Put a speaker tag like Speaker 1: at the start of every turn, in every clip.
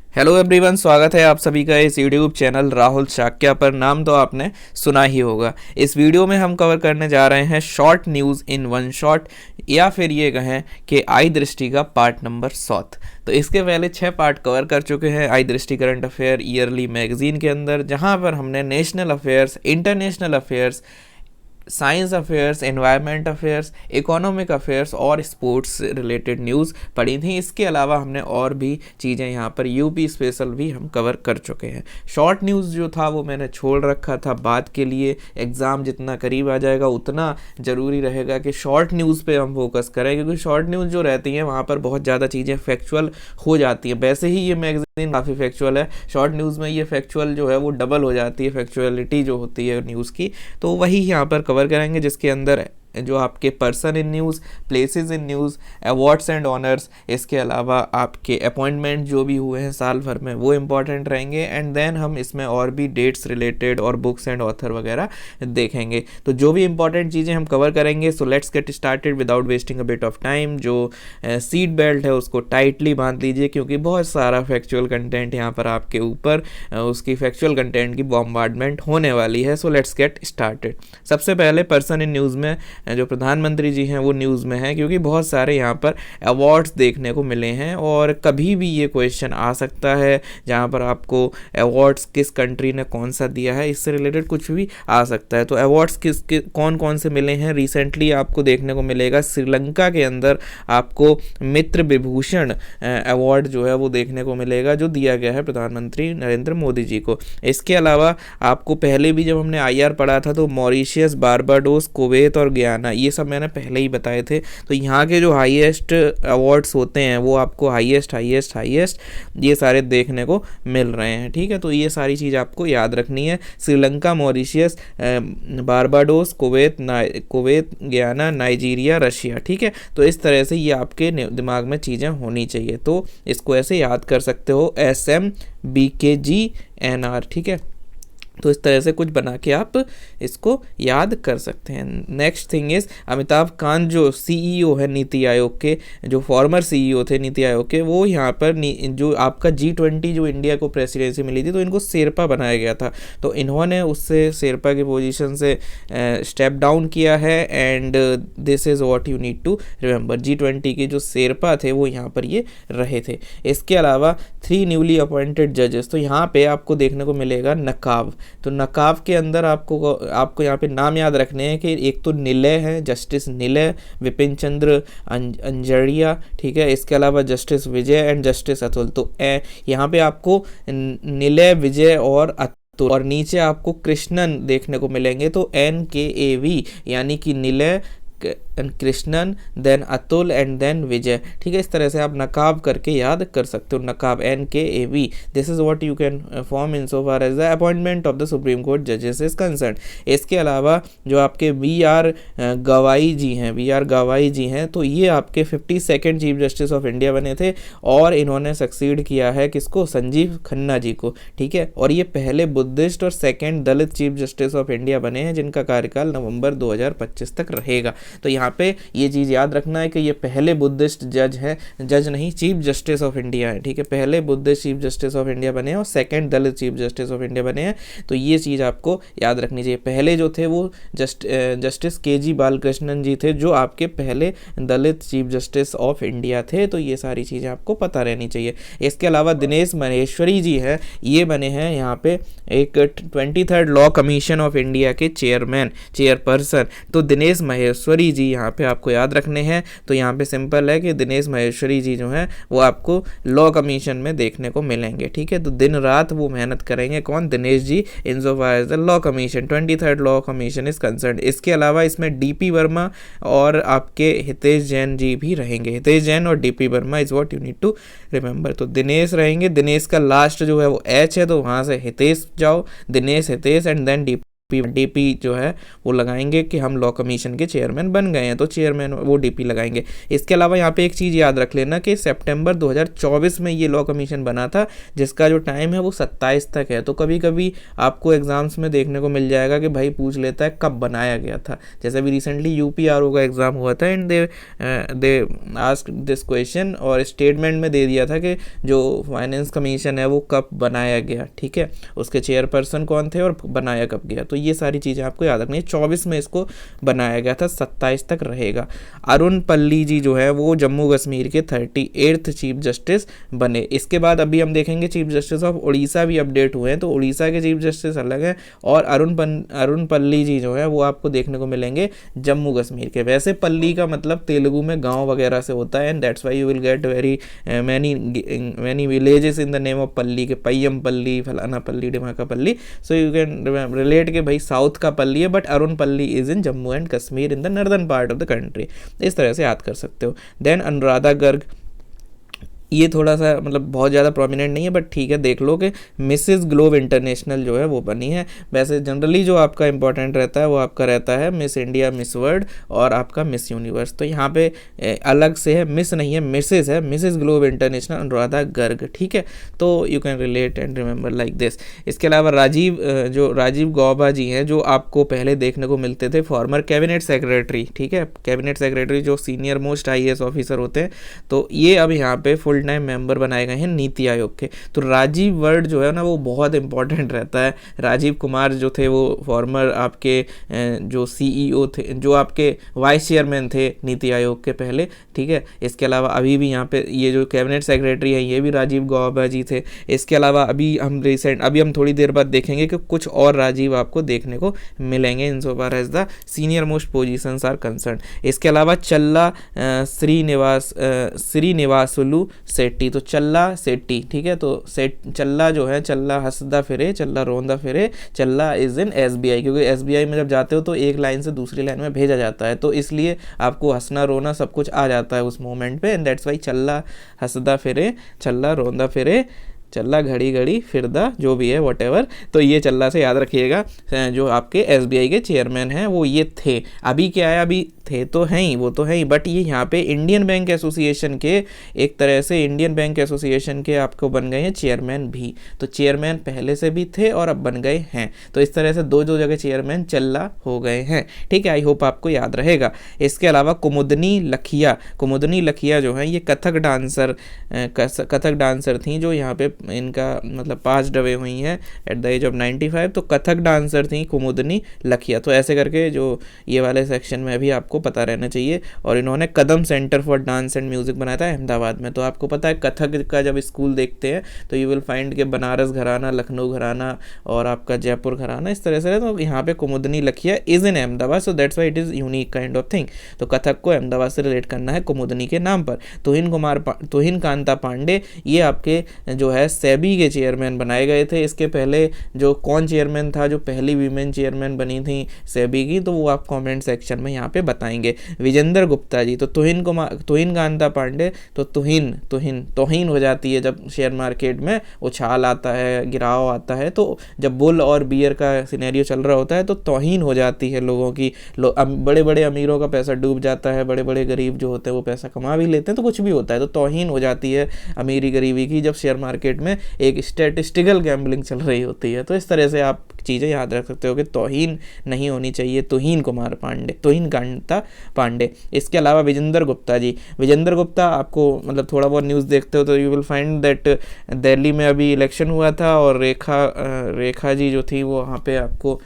Speaker 1: Hello everyone, स्वागत है आप सभी का इस यूट्यूब चैनल राहुल शाक्या पर। नाम तो आपने सुना ही होगा। इस वीडियो में हम कवर करने जा रहे हैं short news in one shot, या फिर ये कहें कि आई दृष्टि का पार्ट नंबर 7। तो इसके पहले 6 पार्ट कवर कर चुके हैं आई दृष्टि करंट अफेयर ईयरली मैगजीन के अंदर, जहां पर हमने national affairs, international affairs, science affairs, environment affairs, economic affairs और स्पोर्ट्स रिलेटेड न्यूज़ पढ़ी थी। इसके अलावा हमने और भी चीज़ें यहाँ पर यूपी स्पेशल भी हम कवर कर चुके हैं। शॉर्ट न्यूज़ जो था वो मैंने छोड़ रखा था बाद के लिए। एग्ज़ाम जितना करीब आ जाएगा उतना ज़रूरी रहेगा कि शॉर्ट न्यूज़ पे हम फोकस करें, क्योंकि शॉर्ट न्यूज़ जो रहती हैं वहाँ पर बहुत ज़्यादा चीज़ें फैक्चुअल हो जाती हैं। वैसे ही ये मैगजीन काफ़ी फैक्चुअल है, शॉर्ट न्यूज़ में ये फैक्चुअल जो है वो डबल हो जाती है, फैक्चुअलिटी जो होती है न्यूज़ की। तो वही यहाँ पर कवर करेंगे, जिसके अंदर जो आपके person in news, places in news, awards and honours, इसके अलावा आपके अपॉइंटमेंट जो भी हुए हैं साल भर में वो इम्पॉर्टेंट रहेंगे। एंड देन हम इसमें और भी डेट्स रिलेटेड और बुक्स एंड ऑथर वगैरह देखेंगे। तो जो भी इंपॉर्टेंट चीज़ें हम कवर करेंगे, so let's get started without wasting a bit of time. जो सीट बेल्ट है उसको टाइटली बांध लीजिए, क्योंकि बहुत सारा फैक्चुअल कंटेंट यहाँ पर आपके ऊपर उसकी फैक्चुअल कंटेंट की बॉम्बार्डमेंट होने वाली है। So let's get started. सबसे पहले पर्सन इन न्यूज़ में जो प्रधानमंत्री जी हैं वो न्यूज़ में है, क्योंकि बहुत सारे यहाँ पर अवार्ड्स देखने को मिले हैं और कभी भी ये क्वेश्चन आ सकता है जहाँ पर आपको अवार्ड्स किस कंट्री ने कौन सा दिया है, इससे रिलेटेड कुछ भी आ सकता है। तो अवार्ड्स कौन कौन से मिले हैं रिसेंटली आपको देखने को मिलेगा। श्रीलंका के अंदर आपको मित्र विभूषण अवार्ड जो है वो देखने को मिलेगा, जो दिया गया है प्रधानमंत्री नरेंद्र मोदी जी को। इसके अलावा आपको पहले भी जब हमने IR पढ़ा था तो मॉरिशियस, बारबाडोस, कुवैत और गयाना, ये सब मैंने पहले ही बताए थे। तो यहाँ के जो हाईएस्ट अवार्ड्स होते हैं वो आपको हाईएस्ट ये सारे देखने को मिल रहे हैं। ठीक है, तो ये सारी चीज़ आपको याद रखनी है। Sri Lanka, Mauritius, Barbados, Kuwait, Guyana, Nigeria, Russia. ठीक है, तो इस तरह से ये आपके दिमाग में चीज़ें होनी चाहिए। तो इसको ऐसे याद कर सकते हो, SMBKGNR। ठीक है, तो इस तरह से कुछ बना के आप इसको याद कर सकते हैं। Next thing is Amitabh Kant जो CEO है नीति आयोग के, जो फॉर्मर CEO थे नीति आयोग के, वो यहाँ पर जो आपका G20 जो इंडिया को प्रेसिडेंसी मिली थी तो इनको शेरपा बनाया गया था। तो इन्होंने उससे शेरपा की पोजीशन से स्टेप डाउन किया है। And this is what you need to remember. G20 के जो शेरपा थे वो यहाँ पर ये रहे थे। इसके अलावा 3 न्यूली अपॉइंटेड जजेस, तो यहाँ पे आपको देखने को मिलेगा नकाब। तो नकाब के अंदर आपको यहाँ पे नाम याद रखने हैं कि एक तो निलय है, जस्टिस निलय विपिन चंद्र अंजरिया। ठीक है, इसके अलावा justice Vijay and justice Atul. तो यहाँ पे आपको निलय, विजय और अतुल, और नीचे आपको कृष्णन देखने को मिलेंगे। तो NKAV यानी कि Nilay, Krishnan, then Atul and then Vijay. ठीक है, इस तरह से आप नकाब करके याद कर सकते हो। नकाब, NKAV। This is what you can form in so far as the appointment of the Supreme Court जजेस इज कंसर्न। इसके अलावा जो आपके VR गवाई जी हैं, तो ये आपके 52nd chief justice of India बने थे और इन्होंने सक्सीड किया है किसको? संजीव खन्ना जी को। ठीक है, और ये पहले बुद्धिस्ट और second Dalit chief justice of India बने हैं, जिनका कार्यकाल नवंबर 2025 तक रहेगा। तो यहाँ पे ये चीज़ याद रखना है कि ये पहले बुद्धिस्ट जज नहीं, चीफ जस्टिस ऑफ इंडिया है। ठीक है, पहले Buddhist chief justice of India बने हैं और second Dalit chief justice of India बने हैं। तो ये चीज़ आपको याद रखनी चाहिए। पहले जो थे वो जस्टिस KG बालकृष्णन जी थे, जो आपके पहले दलित चीफ जस्टिस ऑफ इंडिया थे। तो ये सारी चीज़ें आपको पता रहनी चाहिए। इसके अलावा दिनेश महेश्वरी जी हैं, ये बने हैं यहाँ पे एक 23rd law commission of India के चेयरपर्सन। तो दिनेश महेश्वरी जी यहाँ पे आपको याद रखने हैं। तो यहाँ पे सिंपल है कि दिनेश महेश्वरी जी जो हैं वो आपको लॉ कमीशन में देखने को मिलेंगे। ठीक है, तो दिन रात वो मेहनत करेंगे। कौन? Dinesh ji, in so far as the law commission, 23rd law commission is concern. इसके अलावा इसमें DP वर्मा और आपके हितेश जैन जी भी रहेंगे। हितेश जैन और DP Verma is what you need to remember. तो दिनेश रहेंगे, दिनेश का लास्ट जो है वो H है, तो वहाँ से हितेश जाओ, Dinesh, Hitesh and then DP D P जो है वो लगाएंगे कि हम लॉ कमीशन के चेयरमैन बन गए हैं, तो चेयरमैन वो डीपी लगाएंगे। इसके अलावा यहाँ पे एक चीज़ याद रख लेना कि सितंबर 2024 में ये लॉ कमीशन बना था, जिसका जो टाइम है वो 27 तक है। तो कभी कभी आपको एग्जाम्स में देखने को मिल जाएगा कि भाई पूछ लेता है कब बनाया गया था। जैसे अभी रिसेंटली यूपीआरओ का एग्ज़ाम हुआ था and they asked this question और स्टेटमेंट में दे दिया था कि जो फाइनेंस कमीशन है वो कब बनाया गया, ठीक है, उसके चेयरपर्सन कौन थे और बनाया कब गया। तो ये सारी चीज़ें आपको याद रखनी है। 24 में इसको बनाया गया था, 27 तक रहेगा। अरुण पल्ली जी जो है वो जम्मू कश्मीर के 38th चीफ जस्टिस बने। इसके बाद अभी हम देखेंगे चीफ जस्टिस ऑफ उड़ीसा भी अपडेट हुए हैं, तो उड़ीसा के चीफ जस्टिस अलग हैं और अरुण पल्ली जी जो है वो आपको देखने को मिलेंगे जम्मू कश्मीर के। वैसे पल्ली का मतलब तेलुगु में गाँव वगैरह से होता है and that's why you will get very many villages in the name of पल्ली के, पय्यम पल्ली, फलाना पल्ली, डिमाका पल्ली। सो यू कैन रिलेट के भाई साउथ का पल्ली है, बट अरुण पल्ली is in Jammu and Kashmir in the northern part of the country. इस तरह से याद कर सकते हो। देन अनुराधा गर्ग, ये थोड़ा सा मतलब बहुत ज़्यादा प्रोमिनेंट नहीं है बट ठीक है, देख लो कि मिसेस ग्लोब इंटरनेशनल जो है वो बनी है। वैसे जनरली जो आपका इंपॉर्टेंट रहता है वो आपका रहता है मिस इंडिया, मिस वर्ल्ड और आपका मिस यूनिवर्स। तो यहाँ पे अलग से है, मिस नहीं है, मिसेस है, Mrs globe international Anuradha Garg, ठीक है। तो you can relate and remember like this. इसके अलावा राजीव गौबा जी हैं जो आपको पहले देखने को मिलते थे फॉर्मर कैबिनेट सेक्रेटरी, ठीक है, कैबिनेट सेक्रेटरी जो सीनियर मोस्ट IAS ऑफिसर होते हैं, तो ये अब यहाँ पे फुल टाइम मेंबर बनाए गए हैं नीति आयोग के। तो राजीव वर्ड जो है ना वो बहुत इंपॉर्टेंट रहता है। राजीव कुमार जो थे वो फॉर्मर आपके जो CEO थे, जो आपके वाइस चेयरमैन थे नीति आयोग के पहले, ठीक है। इसके अलावा अभी भी यहाँ पे ये जो कैबिनेट सेक्रेटरी है ये भी राजीव गौबा जी थे। इसके अलावा अभी हम थोड़ी देर बाद देखेंगे कि कुछ और राजीव आपको देखने को मिलेंगे in so far as the senior most positions are concern. इसके अलावा चल्ला श्रीनिवासुलु सेट्टी, तो चल्ला सेट्टी, ठीक है। तो चल्ला जो है, चल्ला हंसदा फिरे, चल्ला रोंदा फिरे, चल्ला इज इन SBI, क्योंकि SBI में जब जाते हो तो एक लाइन से दूसरी लाइन में भेजा जाता है, तो इसलिए आपको हंसना रोना सब कुछ आ जाता है उस मोमेंट पे एंड दैट्स वाई चल्ला हंसदा फिरे, चल्ला रोंदा फिरे, चल्ला घड़ी घड़ी फिरदा, जो भी है वॉटेवर। तो ये चल्ला से याद रखिएगा। जो आपके SBI के चेयरमैन हैं वो ये थे। अभी क्या है, अभी थे तो हैं ही, वो तो है ही, बट ये यहाँ पे इंडियन बैंक एसोसिएशन के, एक तरह से इंडियन बैंक एसोसिएशन के आपको बन गए हैं चेयरमैन भी। तो चेयरमैन पहले से भी थे और अब बन गए हैं, तो इस तरह से दो जगह चेयरमैन चल्ला हो गए हैं, ठीक है। आई होप आपको याद रहेगा। इसके अलावा कुमुदनी लखिया जो है ये कथक डांसर थी, जो यहाँ पे इनका मतलब पास डवे हुई हैं एट द एज ऑफ 95। तो कथक डांसर थी कुमुदनी लखिया। तो ऐसे करके जो ये वाले सेक्शन में अभी आपको पता रहना चाहिए। और इन्होंने Kadam centre for dance and music बनाया था अहमदाबाद में। तो आपको पता है कथक का जब स्कूल देखते हैं तो यू विल फाइंड के बनारस घराना, लखनऊ घराना और आपका जयपुर घराना, इस तरह से। तो यहाँ पे कुमुदनी लखिया is in Ahmedabad, so that's why it is unique kind of thing. तो कथक को अहमदाबाद से रिलेट करना है कुमुदनी के नाम पर। तुहिन कांता पांडे ये आपके जो है सेबी के चेयरमैन बनाए गए थे। इसके पहले जो कौन चेयरमैन था, जो पहली वीमेन चेयरमैन बनी थी सेबी की, तो वो आप कमेंट सेक्शन में यहाँ पे बताएंगे। विजेंद्र गुप्ता जी, तो तुहिन कांता पांडे, तो तोहिन हो जाती है जब शेयर मार्केट में उछाल आता है, गिराव आता है, तो जब बुल और बियर का सिनेरियो चल रहा होता है तो तोहिन हो जाती है लोगों की। बड़े बड़े अमीरों का पैसा डूब जाता है, बड़े बड़े गरीब जो होते हैं वो पैसा कमा भी लेते हैं, तो कुछ भी होता है, तो तोहिन हो जाती है अमीरी गरीबी की जब शेयर मार्केट में एक स्टैटिस्टिकल गैम्बलिंग चल रही होती है। तो इस तरह से आप चीज़ें याद रख सकते हो कि तौहीन नहीं होनी चाहिए, तुहिन कांता पांडे। इसके अलावा विजेंद्र गुप्ता आपको मतलब थोड़ा बहुत न्यूज़ देखते हो तो you will find that Delhi में अभी इलेक्शन हुआ था और रेखा जी जो थी वो वहाँ पे आपको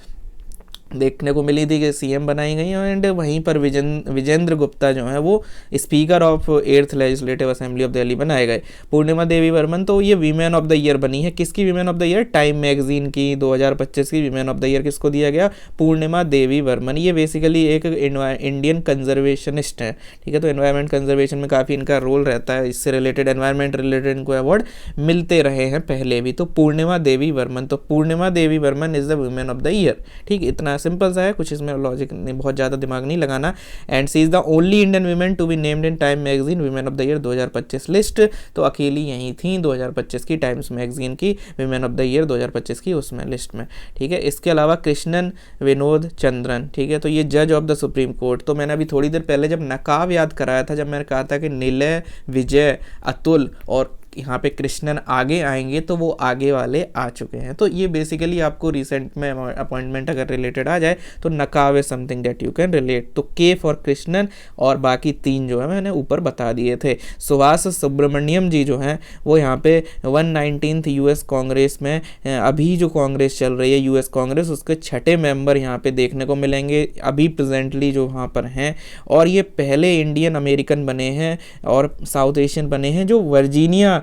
Speaker 1: देखने को मिली थी कि CM बनाई गई एंड वहीं पर विजेंद्र गुप्ता जो है वो speaker of 8th legislative assembly of Delhi बनाए गए। पूर्णिमा देवी वर्मन, तो ये वीमेन ऑफ द ईयर बनी है। किसकी women of the year? Time magazine की 2025 की वीमेन ऑफ द ईयर किसको दिया गया? पूर्णिमा देवी वर्मन। ये बेसिकली एक इंडियन कंजर्वेशनिस्ट है, ठीक है। तो एनवायरमेंट कंजर्वेशन में काफ़ी इनका रोल रहता है, इससे रिलेटेड एनवायरमेंट रिलेटेड इनको अवार्ड मिलते रहे हैं पहले भी। तो Purnima Devi Barman is the women of the year, ठीक। इतना सिंपल सा है, कुछ इसमें लॉजिक नहीं, बहुत ज़्यादा दिमाग नहीं लगाना। And she is the only Indian women to be named in Time magazine women of the year 2025 list. तो अकेली यही थी 2025 की टाइम्स मैगजीन की वीमेन ऑफ द ईयर 2025 की उसमें लिस्ट में, ठीक है। इसके अलावा कृष्णन विनोद चंद्रन, ठीक है, तो ये जज ऑफ द सुप्रीम कोर्ट। तो मैंने अभी थोड़ी देर पहले जब नकाब याद कराया था, जब मैंने कहा था कि निलय, विजय, अतुल और यहाँ पे कृष्णन आगे आएंगे, तो वो आगे वाले आ चुके हैं। तो ये बेसिकली आपको रिसेंट में अपॉइंटमेंट अगर रिलेटेड आ जाए तो नकाब is something that you can relate. तो के फॉर कृष्णन और बाकी 3 जो है मैंने ऊपर बता दिए थे। सुहास सुब्रमण्यम जी जो हैं वो यहाँ पे 119th यूएस कांग्रेस में, अभी जो कांग्रेस चल रही है यूएस कांग्रेस, उसके 6ठे मेंबर यहाँ पे देखने को मिलेंगे अभी प्रेजेंटली जो वहाँ पर हैं। और ये पहले इंडियन अमेरिकन बने हैं और साउथ एशियन बने हैं जो वर्जीनिया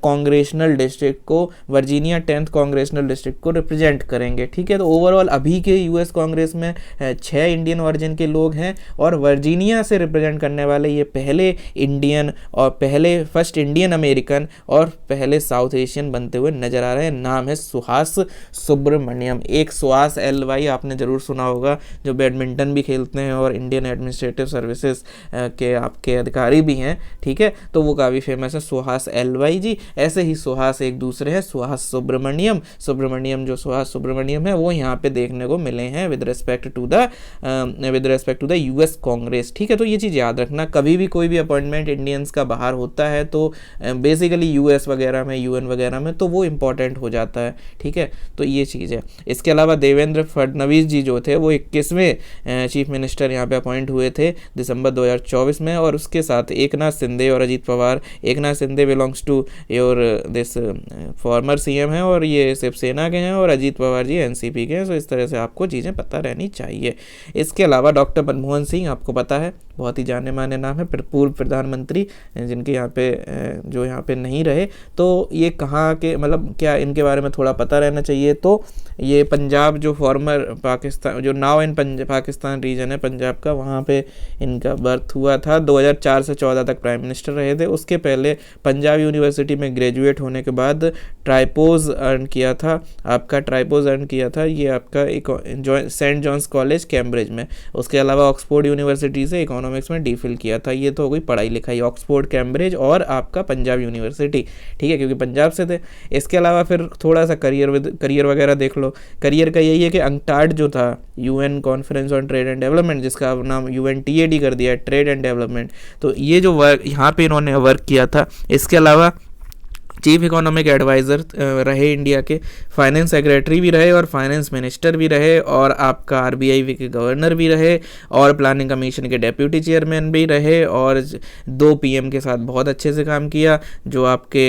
Speaker 1: कांग्रेशनल डिस्ट्रिक्ट को, वर्जीनिया 10th कांग्रेशनल डिस्ट्रिक्ट को रिप्रेजेंट करेंगे, ठीक है। तो ओवरऑल अभी के यूएस कांग्रेस में 6 इंडियन ओरिजिन के लोग हैं और वर्जीनिया से रिप्रेजेंट करने वाले ये पहले इंडियन और पहले फर्स्ट इंडियन अमेरिकन और पहले साउथ एशियन बनते हुए नजर आ रहे हैं। नाम है सुहास सुब्रमण्यम। एक सुहास LY आपने ज़रूर सुना होगा, जो बैडमिंटन भी खेलते हैं और इंडियन एडमिनिस्ट्रेटिव सर्विसेज के आपके अधिकारी भी हैं, ठीक है। तो वो काफ़ी फेमस है सुहास LY जी। ऐसे ही सुहास एक दूसरे हैं, सुहास सुब्रमण्यम। सुब्रमण्यम जो सुहास सुब्रमण्यम है वो यहाँ पे देखने को मिले हैं with respect to the US Congress, ठीक है। तो ये चीज़ याद रखना, कभी भी कोई भी अपॉइंटमेंट इंडियंस का बाहर होता है तो बेसिकली यूएस वगैरह में, UN वगैरह में, तो वो इंपॉर्टेंट हो जाता है, ठीक है। तो ये चीज़ है। इसके अलावा देवेंद्र फडणवीस जी जो थे वो 21वें चीफ मिनिस्टर यहाँ पे अपॉइंट हुए थे दिसंबर 2024 में। और उसके साथ एकनाथ शिंदे और Ajit Pawar, Eknath Shinde belongs to your this former CM है और ये शिवसेना के हैं और अजीत पवार जी NCP के हैं। सो इस तरह से आपको चीज़ें पता रहनी चाहिए। इसके अलावा डॉक्टर मनमोहन सिंह आपको पता है, बहुत ही जाने माने नाम है, पूर्व प्रधानमंत्री, जिनके यहाँ पे जो यहाँ पे नहीं रहे। तो ये कहाँ के, मतलब क्या इनके बारे में थोड़ा पता रहना चाहिए। तो ये पंजाब जो फॉर्मर पाकिस्तान, जो नाउ इन पाकिस्तान रीजन है पंजाब का, वहाँ पे इनका बर्थ हुआ था। 2004 से 14 तक प्राइम मिनिस्टर रहे थे। उसके पहले पंजाब यूनिवर्सिटी में ग्रेजुएट होने के बाद ट्राइपोज अर्न किया था, आपका ट्राइपोज अर्न किया था ये आपका एक सेंट जॉन्स कॉलेज कैम्ब्रिज में। उसके अलावा ऑक्सफोर्ड यूनिवर्सिटी से इकोनॉमिक्स में DPhil किया था। ये तो हो गई पढ़ाई लिखाई, ऑक्सफोर्ड, कैम्ब्रिज और आपका पंजाब यूनिवर्सिटी, ठीक है, क्योंकि पंजाब से थे। इसके अलावा फिर थोड़ा सा करियर वगैरह देख लो। करियर का यही है कि अंकटाड जो था, UN conference on trade and development, जिसका नाम UNTAD कर दिया, ट्रेड एंड डेवलपमेंट, तो ये जो वर्क यहाँ पे इन्होंने वर्क किया था। इसके अलावा चीफ इकोनॉमिक एडवाइज़र रहे इंडिया के, फाइनेंस सेक्रेटरी भी रहे और फाइनेंस मिनिस्टर भी रहे और आपका RBI के गवर्नर भी रहे और प्लानिंग कमीशन के डेप्यूटी चेयरमैन भी रहे और 2 PM के साथ बहुत अच्छे से काम किया। जो आपके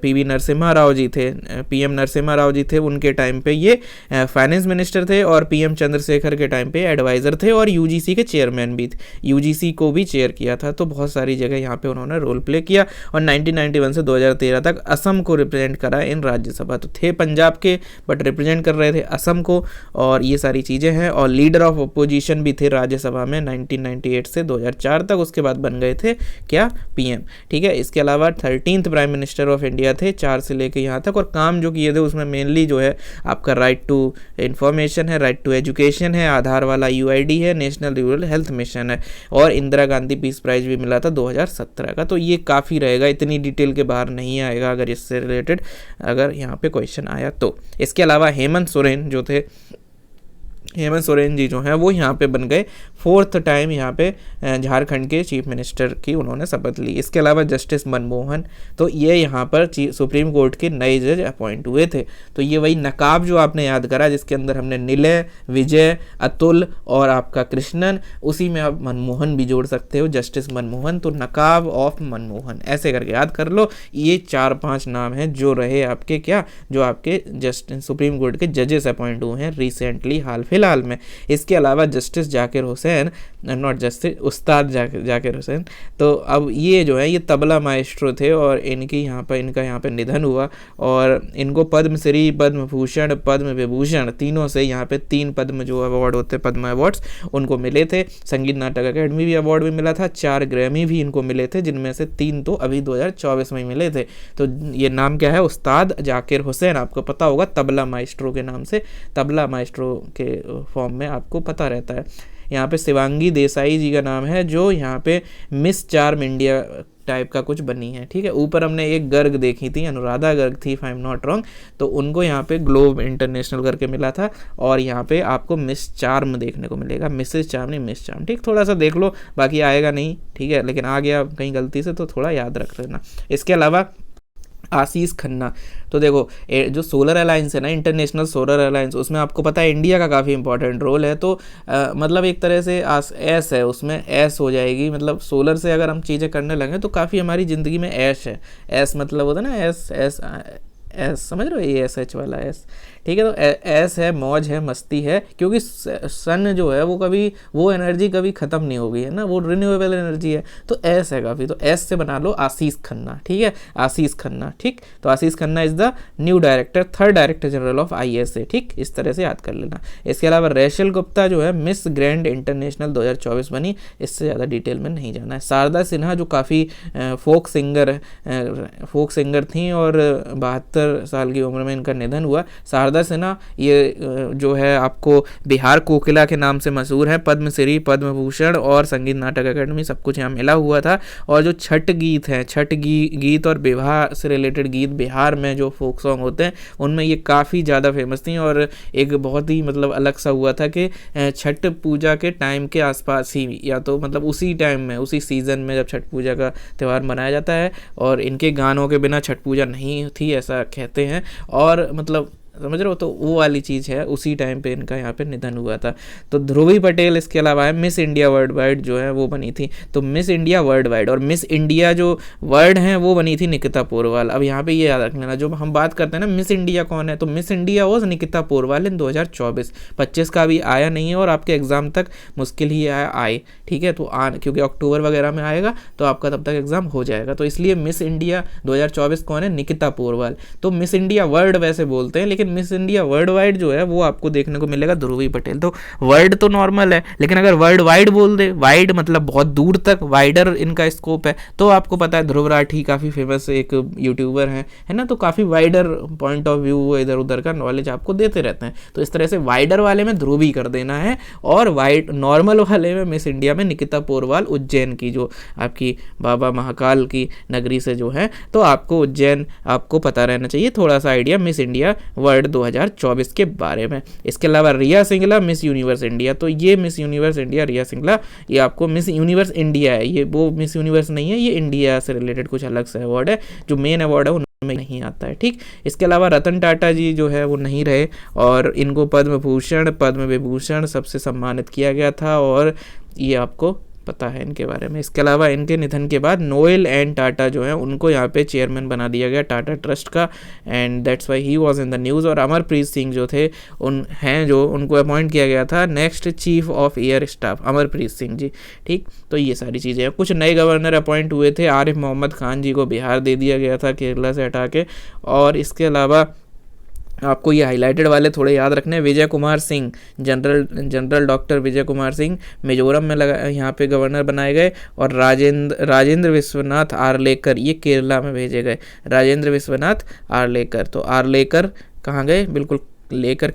Speaker 1: PV नरसिम्हा राव जी थे, PM नरसिम्हा राव जी थे, उनके टाइम पे ये फाइनेंस मिनिस्टर थे और PM चंद्रशेखर के टाइम पे एडवाइज़र थे और UGC के चेयरमैन भी थे, UGC को भी चेयर किया था। तो बहुत सारी जगह यहाँ पे उन्होंने रोल प्ले किया और 1991 से 2013 तक असम को रिप्रेजेंट करा इन राज्यसभा। तो थे पंजाब के बट रिप्रेजेंट कर रहे थे असम को, और ये सारी चीज़ें हैं। और लीडर ऑफ अपोजिशन भी थे राज्यसभा में 1998 से 2004 तक। उसके बाद बन गए थे क्या, PM, ठीक है। इसके अलावा 13th prime minister of India थे 4 से लेके यहाँ तक। और काम जो किए थे उसमें मेनली जो है आपका राइट टू इंफॉर्मेशन है, राइट टू एजुकेशन है, आधार वाला UID है, नेशनल रूरल हेल्थ मिशन है और इंदिरा गांधी पीस प्राइज भी मिला था 2017 का। तो ये काफ़ी रहेगा, इतनी डिटेल के बाहर नहीं आएगा अगर इससे रिलेटेड अगर यहाँ पे क्वेश्चन आया तो। इसके अलावा हेमंत सोरेन जो थे, हेमंत सोरेन जी जो हैं वो यहाँ पे बन गए 4th टाइम यहाँ पे झारखंड के चीफ मिनिस्टर की उन्होंने शपथ ली। इसके अलावा जस्टिस मनमोहन, तो ये यहाँ पर सुप्रीम कोर्ट के नए जज अपॉइंट हुए थे। तो ये वही नकाब जो आपने याद करा जिसके अंदर हमने निलय, विजय, अतुल और आपका कृष्णन, उसी में आप मनमोहन भी जोड़ सकते हो, जस्टिस मनमोहन। तो नकाब ऑफ मनमोहन ऐसे करके याद कर लो। ये 4-5 नाम हैं जो रहे आपके क्या, जो आपके सुप्रीम कोर्ट के जजेस अपॉइंट हुए हैं रिसेंटली, हाल फिलहाल में। इसके अलावा justice Zakir Hussain, not justice, उस्ताद जाकिर हुसैन, तो अब ये जो है ये तबला माइस्ट्रो थे और इनका यहाँ पे निधन हुआ और इनको पद्मश्री, पद्म भूषण, पद्म विभूषण तीनों से यहाँ पे 3 पद्म जो अवार्ड होते हैं, पद्म अवार्ड्स, उनको मिले थे। संगीत नाटक अकेडमी भी अवार्ड भी मिला था, 4 ग्रैमी भी इनको मिले थे, जिनमें से 3 तो अभी 2024 में मिले थे। तो ये नाम क्या है, उस्ताद जाकिर हुसैन, आपको पता होगा तबला माइस्ट्रो के नाम से, तबला माइस्ट्रो के फॉर्म में आपको पता रहता है। यहाँ पे शिवांगी देसाई जी का नाम है, जो यहाँ पे मिस चार्म इंडिया टाइप का कुछ बनी है, ठीक है। ऊपर हमने एक गर्ग देखी थी, अनुराधा गर्ग थी if I am not wrong, तो उनको यहाँ पे ग्लोब इंटरनेशनल करके मिला था, और यहाँ पे आपको मिस चार्म देखने को मिलेगा, मिसेस चार्म नहीं मिस चार्म, ठीक। थोड़ा सा देख लो, बाकी आएगा नहीं, ठीक है, लेकिन आ गया कहीं गलती से तो थोड़ा याद रख लेना। इसके अलावा आशीष खन्ना, तो देखो जो सोलर अलायंस है ना, इंटरनेशनल सोलर अलायंस, उसमें आपको पता है इंडिया का काफ़ी इंपॉर्टेंट रोल है। तो मतलब एक तरह से ऐश है, उसमें ऐश हो जाएगी, मतलब सोलर से अगर हम चीज़ें करने लगे तो काफ़ी हमारी ज़िंदगी में ऐश है। ऐश मतलब होता है ना, ऐश ऐश एस, समझ रहे हो, ASH वाला एस, ठीक है। तो एस है, मौज है, मस्ती है, क्योंकि सन जो है वो कभी, वो एनर्जी कभी ख़त्म नहीं होगी, है ना, वो रिन्यूएबल एनर्जी है। तो एस है काफ़ी, तो एस से बना लो आशीष खन्ना, ठीक है, आशीष खन्ना, ठीक। तो Ashish Khanna is the new director, 3rd director general of ISA, ठीक, इस तरह से याद कर लेना। इसके अलावा रेशल गुप्ता जो है मिस ग्रैंड इंटरनेशनल 2024 बनी, इससे ज़्यादा डिटेल में नहीं जाना है। शारदा सिन्हा जो काफ़ी फोक सिंगर थी और 72 साल की उम्र में इनका निधन हुआ। शारदा सिन्हा ये जो है आपको बिहार कोकिला के नाम से मशहूर है, पद्मश्री, पद्म भूषण और संगीत नाटक अकेडमी सब कुछ यहाँ मिला हुआ था। और जो छठ गीत हैं, छठ गीत और विवाह से रिलेटेड गीत बिहार में जो फोक सॉन्ग होते हैं उनमें ये काफ़ी ज़्यादा फेमस थी। और एक बहुत ही मतलब अलग सा हुआ था कि छठ पूजा के टाइम के आसपास ही, या तो मतलब उसी टाइम में, उसी सीज़न में जब छठ पूजा का त्यौहार मनाया जाता है, और इनके गानों के बिना छठ पूजा नहीं थी ऐसा कहते हैं। और मतलब समझ रहे हो, तो वो वाली चीज़ है, उसी टाइम पे इनका यहाँ पे निधन हुआ था। तो ध्रुवी पटेल इसके अलावा है मिस इंडिया वर्ल्ड वाइड जो है वो बनी थी। तो मिस इंडिया वर्ल्ड वाइड और मिस इंडिया जो वर्ल्ड हैं वो बनी थी निकिता पोरवाल। अब यहाँ पे ये याद रख लेना, जो हम बात करते हैं ना मिस इंडिया कौन है, तो Miss India was Nikita Porwal in 2024। 25 का भी आया नहीं है और आपके एग्ज़ाम तक मुश्किल ही आए, ठीक है। तो क्योंकि अक्टूबर वगैरह में आएगा तो आपका तब तक एग्ज़ाम हो जाएगा, तो इसलिए मिस इंडिया 2024 कौन है, निकिता पोरवाल। तो मिस इंडिया वर्ल्ड वैसे बोलते हैं, लेकिन मिस इंडिया वर्ल्ड वाइड जो है वो आपको देखने को मिलेगा ध्रुवी पटेल। तो वर्ल्ड तो नॉर्मल है, लेकिन अगर वर्ल्ड वाइड बोल दे, वाइड मतलब बहुत दूर तक, वाइडर इनका स्कोप है, तो आपको पता है ध्रुव राठी काफ़ी फेमस एक यूट्यूबर है ना, तो काफ़ी वाइडर पॉइंट ऑफ व्यू वो इधर उधर का नॉलेज आपको देते रहते हैं। तो इस तरह से वाइडर वाले में ध्रुवी कर देना है, और वाइड नॉर्मल वाले में मिस इंडिया में निकिता पोरवाल, उज्जैन की, जो आपकी बाबा महाकाल की नगरी से जो है, तो आपको उज्जैन आपको पता रहना चाहिए थोड़ा सा आइडिया मिस इंडिया वर्ल्ड 2024 के बारे में। इसके अलावा रिया सिंगला मिस यूनिवर्स इंडिया, तो ये मिस यूनिवर्स इंडिया रिया सिंगला, ये आपको मिस यूनिवर्स इंडिया है, ये वो मिस यूनिवर्स नहीं है, ये इंडिया से रिलेटेड कुछ अलग सा अवार्ड है, जो मेन अवार्ड है उनमें नहीं आता है, ठीक। इसके अलावा रतन टाटा जी जो है वो नहीं रहे, और इनको पद्म भूषण, पद्म विभूषण सबसे सम्मानित किया गया था, और ये आपको पता है इनके बारे में। इसके अलावा इनके निधन के बाद नोएल एंड टाटा जो है उनको यहाँ पे चेयरमैन बना दिया गया टाटा ट्रस्ट का, and that's why he was in the news. और अमरप्रीत सिंह जो थे जो उनको अपॉइंट किया गया था next chief of air staff, Amarpreet Singh ji, ठीक। तो ये सारी चीज़ें हैं। कुछ नए गवर्नर अपॉइंट हुए थे, आरिफ मोहम्मद खान जी को बिहार दे दिया गया था केरला से हटा के, और इसके अलावा आपको ये हाईलाइटेड वाले थोड़े याद रखने हैं। विजय कुमार सिंह, जनरल डॉक्टर विजय कुमार सिंह मिजोरम में यहाँ पे गवर्नर बनाए गए, और राजेंद्र विश्वनाथ आर्लेकर ये केरला में भेजे गए, राजेंद्र विश्वनाथ आर्लेकर। तो आर्लेकर कहाँ गए, बिल्कुल लेकर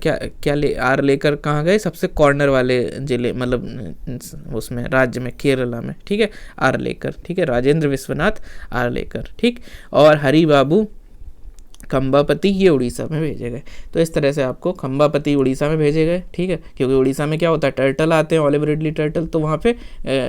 Speaker 1: आर्लेकर कहाँ गए, सबसे कॉर्नर वाले जिले, मतलब उसमें राज्य में, केरला में, ठीक है, आर्लेकर, ठीक है, राजेंद्र विश्वनाथ आर्लेकर, ठीक। और हरि बाबू खम्बापति ये उड़ीसा में भेजे गए। तो इस तरह से आपको खम्बापति उड़ीसा में भेजे गए, ठीक है, क्योंकि उड़ीसा में क्या होता है, टर्टल आते हैं, ऑलिव रिडली टर्टल, तो वहाँ पे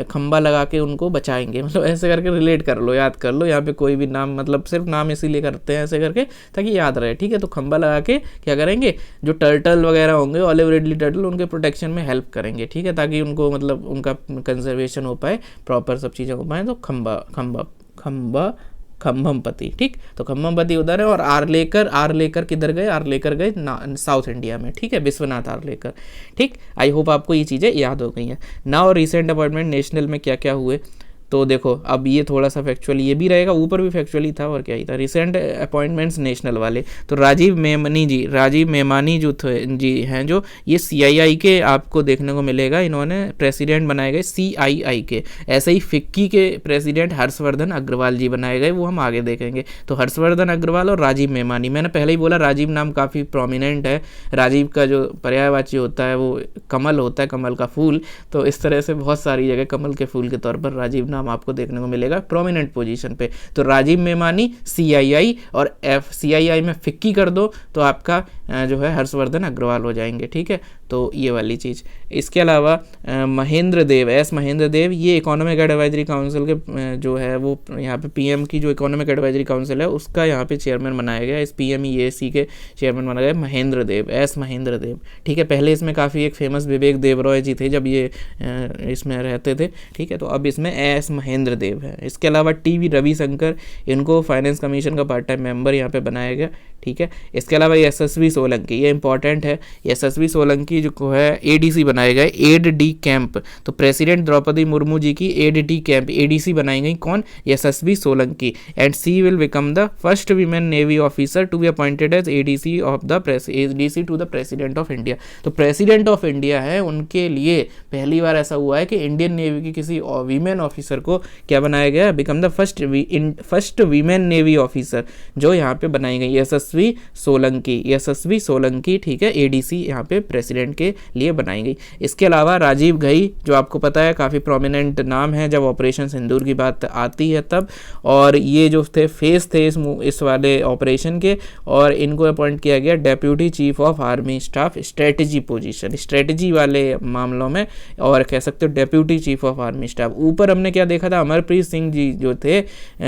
Speaker 1: खम्बा लगा के उनको बचाएंगे, मतलब ऐसे करके रिलेट कर लो, याद कर लो। यहाँ पे कोई भी नाम, मतलब सिर्फ नाम इसीलिए करते हैं ऐसे करके ताकि याद रहे, ठीक है। तो खम्बा लगा के क्या करेंगे, जो टर्टल वगैरह होंगे, ऑलिव रिडली टर्टल, उनके प्रोटेक्शन में हेल्प करेंगे, ठीक है, ताकि उनको मतलब उनका कंजर्वेशन हो पाए, प्रॉपर सब चीज़ें हो पाए। तो खम्भमपति, ठीक। तो खम्भमपति उधर है, और आर्लेकर किधर गए, आर्लेकर गए साउथ इंडिया में, ठीक है, विश्वनाथ आर्लेकर, ठीक। आई होप आपको ये चीज़ें याद हो गई हैं। नाउ रिसेंट अपॉइंटमेंट नेशनल में क्या क्या हुए, तो देखो अब ये थोड़ा सा फैक्चुअल ये भी रहेगा, ऊपर भी फैक्चुअली था और क्या ही था। रिसेंट अपॉइंटमेंट्स नेशनल वाले, तो राजीव मेमानी जो जी हैं, जो ये CII के आपको देखने को मिलेगा, इन्होंने प्रेसिडेंट बनाए गए CII के। ऐसे ही फिक्की के प्रेसिडेंट हर्षवर्धन अग्रवाल जी बनाए गए, वो हम आगे देखेंगे। तो हर्षवर्धन अग्रवाल और राजीव मेमानी, मैंने पहले ही बोला राजीव नाम काफ़ी प्रोमिनेंट है। राजीव का जो पर्यायवाची होता है वो कमल होता है, कमल का फूल। तो इस तरह से बहुत सारी जगह कमल के फूल के तौर पर राजीव नाम आपको देखने को मिलेगा प्रोमिनेंट पोजीशन पे। तो राजीव मेमानी CII, और CII में फिक्की कर दो तो आपका जो है हर्षवर्धन अग्रवाल हो जाएंगे, ठीक है। तो ये वाली चीज़। इसके अलावा महेंद्र देव, ये इकोनॉमिक एडवाइजरी काउंसिल के जो है वो यहाँ पे PM की जो इकोनॉमिक एडवाइजरी काउंसिल है उसका यहाँ पे चेयरमैन बनाया गया। इस PMEAC के चेयरमैन बनाया गया महेंद्र देव, ठीक है। पहले इसमें काफ़ी एक फेमस विवेक देबरॉय जी थे जब ये इसमें रहते थे, ठीक है। तो अब इसमें S महेंद्र देव है। इसके अलावा TV रविशंकर, इनको फाइनेंस कमीशन का पार्ट टाइम मेंबर यहाँ पे बनाया गया, ठीक है। इसके अलावा यशस्वी सोलंकी, ये इंपॉर्टेंट है, यशस्वी सोलंकी जो है ADC बनाए गए, एड डी कैंप। तो प्रेसिडेंट द्रौपदी मुर्मू जी की एड डी कैंप ADC बनाई गई, कौन? Yashasvi Solanki. And she will become the first women navy officer to be appointed as ADC to the president of India. तो प्रेसिडेंट ऑफ इंडिया है, उनके लिए पहली बार ऐसा हुआ है कि इंडियन नेवी की किसी वीमेन ऑफिसर को क्या बनाया गया? Become the first women navy officer जो यहाँ पे बनाई गई, यशस्वी सोलंकी, ठीक है। ADC यहाँ पे प्रेसिडेंट के लिए बनाई गई। इसके अलावा राजीव घई, जो आपको पता है काफ़ी प्रोमिनेंट नाम है जब ऑपरेशन सिंदूर की बात आती है तब, और ये जो थे फेस थे इस वाले ऑपरेशन के, और इनको अपॉइंट किया गया deputy chief of army staff, strategy position, strategy वाले मामलों में, और कह सकते हो deputy chief of army staff. ऊपर हमने क्या देखा था, अमरप्रीत सिंह जी जो थे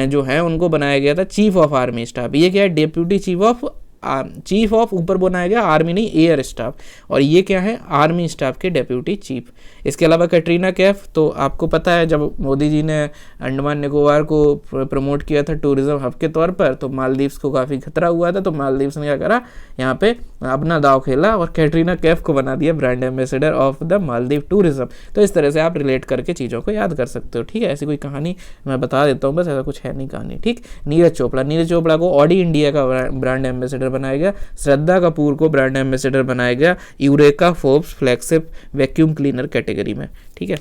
Speaker 1: जो हैं उनको बनाया गया था चीफ ऑफ आर्मी स्टाफ। ये क्या है? डेप्यूटी चीफ ऑफ ऊपर बनाया गया आर्मी नहीं, एयर स्टाफ, और ये क्या है? आर्मी स्टाफ के डेप्यूटी चीफ। इसके अलावा कैटरीना कैफ, तो आपको पता है जब मोदी जी ने अंडमान निकोबार को प्रमोट किया था टूरिज्म हब के तौर पर, तो मालदीव्स को काफ़ी खतरा हुआ था, तो मालदीव्स ने क्या करा, यहाँ पे अपना दाव खेला और कैटरीना कैफ को बना दिया brand ambassador of the Maldives tourism. तो इस तरह से आप रिलेट करके चीज़ों को याद कर सकते हो, ठीक है। ऐसी कोई कहानी मैं बता देता हूँ, बस ऐसा कुछ है नहीं कहानी, ठीक। नीरज चोपड़ा को ऑडी इंडिया का ब्रांड एम्बेसडर बनाया गया। श्रद्धा कपूर को ब्रांड एम्बेसडर बनाया गया eureka Forbes flagship vacuum cleaner category में, ठीक है।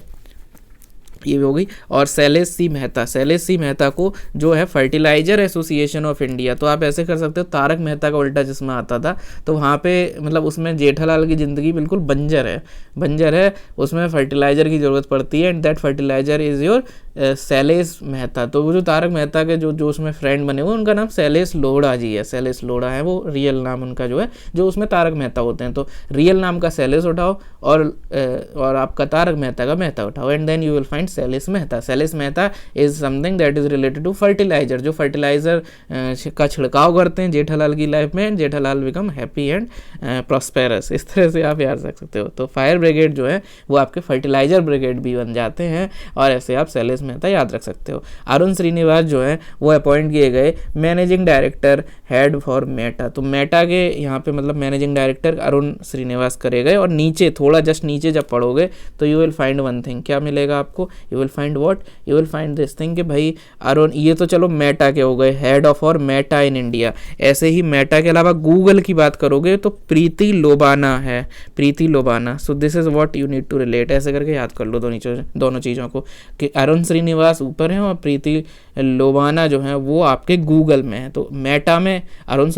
Speaker 1: ये हो गई। और शैलेश सी मेहता को जो है फर्टिलाइजर एसोसिएशन ऑफ इंडिया, तो आप ऐसे कर सकते हो तारक मेहता का उल्टा चश्मा आता था, तो वहाँ पे मतलब उसमें जेठालाल की ज़िंदगी बिल्कुल बंजर है, उसमें फर्टिलाइजर की ज़रूरत पड़ती है, and that fertiliser is your Shailesh Mehta. तो वो जो तारक मेहता के जो उसमें फ्रेंड बने हुए उनका नाम शैलेश लोढ़ा जी है, शैलेश लोढ़ा है वो रियल नाम उनका जो है, जो उसमें तारक मेहता होते हैं। तो रियल नाम का शैलेश उठाओ और आपका तारक मेहता का मेहता उठाओ, and then you will find Shailesh Mehta is something that is related to fertiliser, जो फर्टिलाइजर का छिड़काव करते हैं जेठालाल की लाइफ में, and Jethalal become happy and prosperous. इस तरह से आप याद रख सकते हो। तो फायर ब्रिगेड जो है वो आपके फर्टिलाइजर ब्रिगेड भी बन जाते हैं, और ऐसे आप शैलेश मेहता याद रख सकते हो। अरुण श्रीनिवास जो है वो अपॉइंट किए गए managing director head for Meta. तो मेटा के यहाँ पे मतलब मैनेजिंग डायरेक्टर अरुण श्रीनिवास करे गए, और नीचे थोड़ा जस्ट नीचे जब पढ़ोगे तो you will find one thing, क्या मिलेगा आपको? You will find what? You will find this thing कि भाई अरुण, ये तो चलो मेटा के हो गए, हेड ऑफ और मेटा इन इंडिया। ऐसे ही मेटा के अलावा गूगल की बात करोगे तो प्रीति लोबाना है, so this is what you need to relate. ऐसे करके याद कर लो दोनों चीज़ों को कि अरुण श्रीनिवास ऊपर हैं और प्रीति लोबाना जो है वो आपके गूगल में है। तो मेटा में अरुण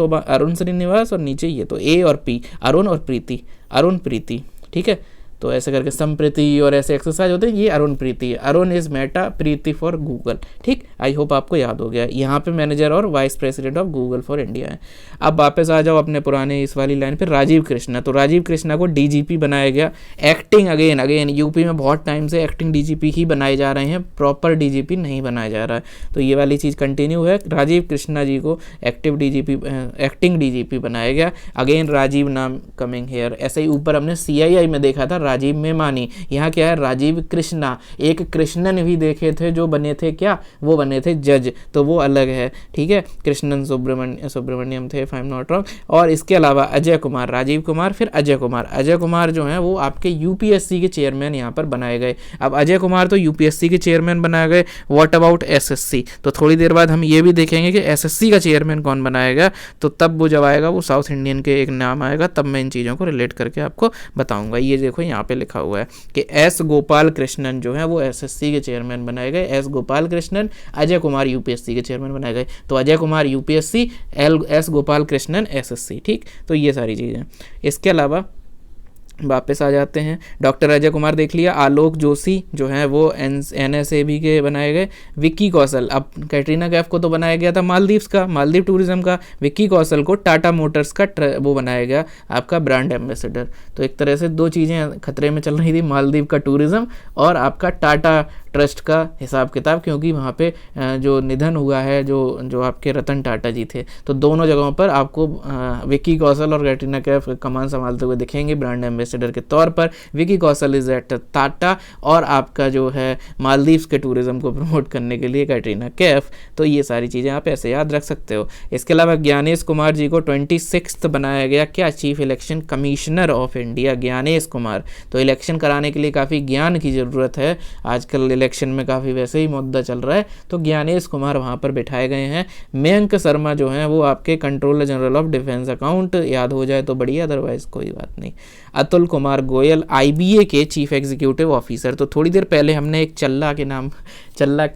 Speaker 1: श्रीनिवास और नीचे ये, तो ए और पी, अरुण प्रीति, ठीक है। तो ऐसे करके संप्रीति और ऐसे एक्सरसाइज होते हैं, ये अरुण प्रीति है। Arun is Meta, Preeti for Google, ठीक। आई होप आपको याद हो गया। यहाँ पे मैनेजर और vice president of Google for India है। अब वापस आ जाओ अपने पुराने इस वाली लाइन पे, राजीव कृष्णा। तो राजीव कृष्णा को DGP बनाया गया, एक्टिंग अगेन यूपी में बहुत टाइम से एक्टिंग DGP ही बनाए जा रहे हैं, प्रॉपर DGP नहीं बनाया जा रहा है। तो ये वाली चीज़ कंटिन्यू है। राजीव कृष्णा जी को एक्टिंग DGP बनाया गया। अगेन राजीव नाम कमिंग हेयर। ऐसे ही ऊपर हमने CII में देखा था राजीव मेमानी। यहाँ क्या है, राजीव कृष्णा, एक कृष्णन भी देखे थे जो बने थे क्या, वो बने थे जज, तो वो अलग है, ठीक है, कृष्णन सुब्रमण्यम थे if I am not wrong. और इसके अलावा अजय कुमार, राजीव कुमार फिर अजय कुमार जो हैं वो आपके यूपीएससी के चेयरमैन यहाँ पर बनाए गए। अब अजय कुमार तो यूपीएससी के चेयरमैन बनाए गए, व्हाट अबाउट एसएससी, तो थोड़ी देर बाद हम ये भी देखेंगे कि एसएससी का चेयरमैन कौन बनाएगा, तो तब वो जब आएगा वो साउथ इंडियन के एक नाम आएगा, तब मैं इन चीज़ों को रिलेट करके आपको बताऊंगा। ये देखो यहाँ पे लिखा हुआ है कि एस गोपाल कृष्णन जो है वो एसएससी के चेयरमैन बनाए गए, एस गोपाल कृष्णन, अजय कुमार यूपीएससी के चेयरमैन बनाए गए, तो Ajay Kumar UPSC, S Gopal Krishnan SSC, ठीक, तो ये सारी चीज़ें। इसके अलावा वापस आ जाते हैं, डॉक्टर अजय कुमार देख लिया, आलोक जोशी जो है वो एनएसएबी के बनाए गए, विक्की कौशल, अब कैटरीना कैफ को तो बनाया गया था मालदीव टूरिज्म का, विक्की कौशल को टाटा मोटर्स का वो बनाया गया आपका ब्रांड एम्बेसडर। तो एक तरह से दो चीज़ें खतरे में चल रही थी, मालदीव का टूरिज्म और आपका टाटा ट्रस्ट का हिसाब किताब, क्योंकि वहाँ पे जो निधन हुआ है जो आपके रतन टाटा जी थे, तो दोनों जगहों पर आपको विक्की कौशल और कैटरीना कैफ कमान संभालते हुए दिखेंगे ब्रांड एम्बेसडर के तौर पर। विक्की कौशल इज एट टाटा और आपका जो है मालदीव्स के टूरिज्म को प्रमोट करने के लिए कैटरीना कैफ। तो ये सारी चीज़ें आप ऐसे याद रख सकते हो। इसके अलावा ज्ञानेश कुमार जी को 26 बनाया गया क्या, chief election commissioner of India, Gyanesh Kumar. तो इलेक्शन कराने के लिए काफ़ी ज्ञान की ज़रूरत है, आजकल इलेक्शन में काफ़ी वैसे ही मुद्दा चल रहा है, तो ज्ञानेश कुमार वहाँ पर बिठाए गए हैं। मयंक शर्मा जो हैं वो आपके controller general of defence account, याद हो जाए तो बढ़िया, अदरवाइज कोई बात नहीं। अतुल कुमार गोयल आईबीए के चीफ एग्जीक्यूटिव ऑफिसर। तो थोड़ी देर पहले हमने एक चल्ला के नाम Challa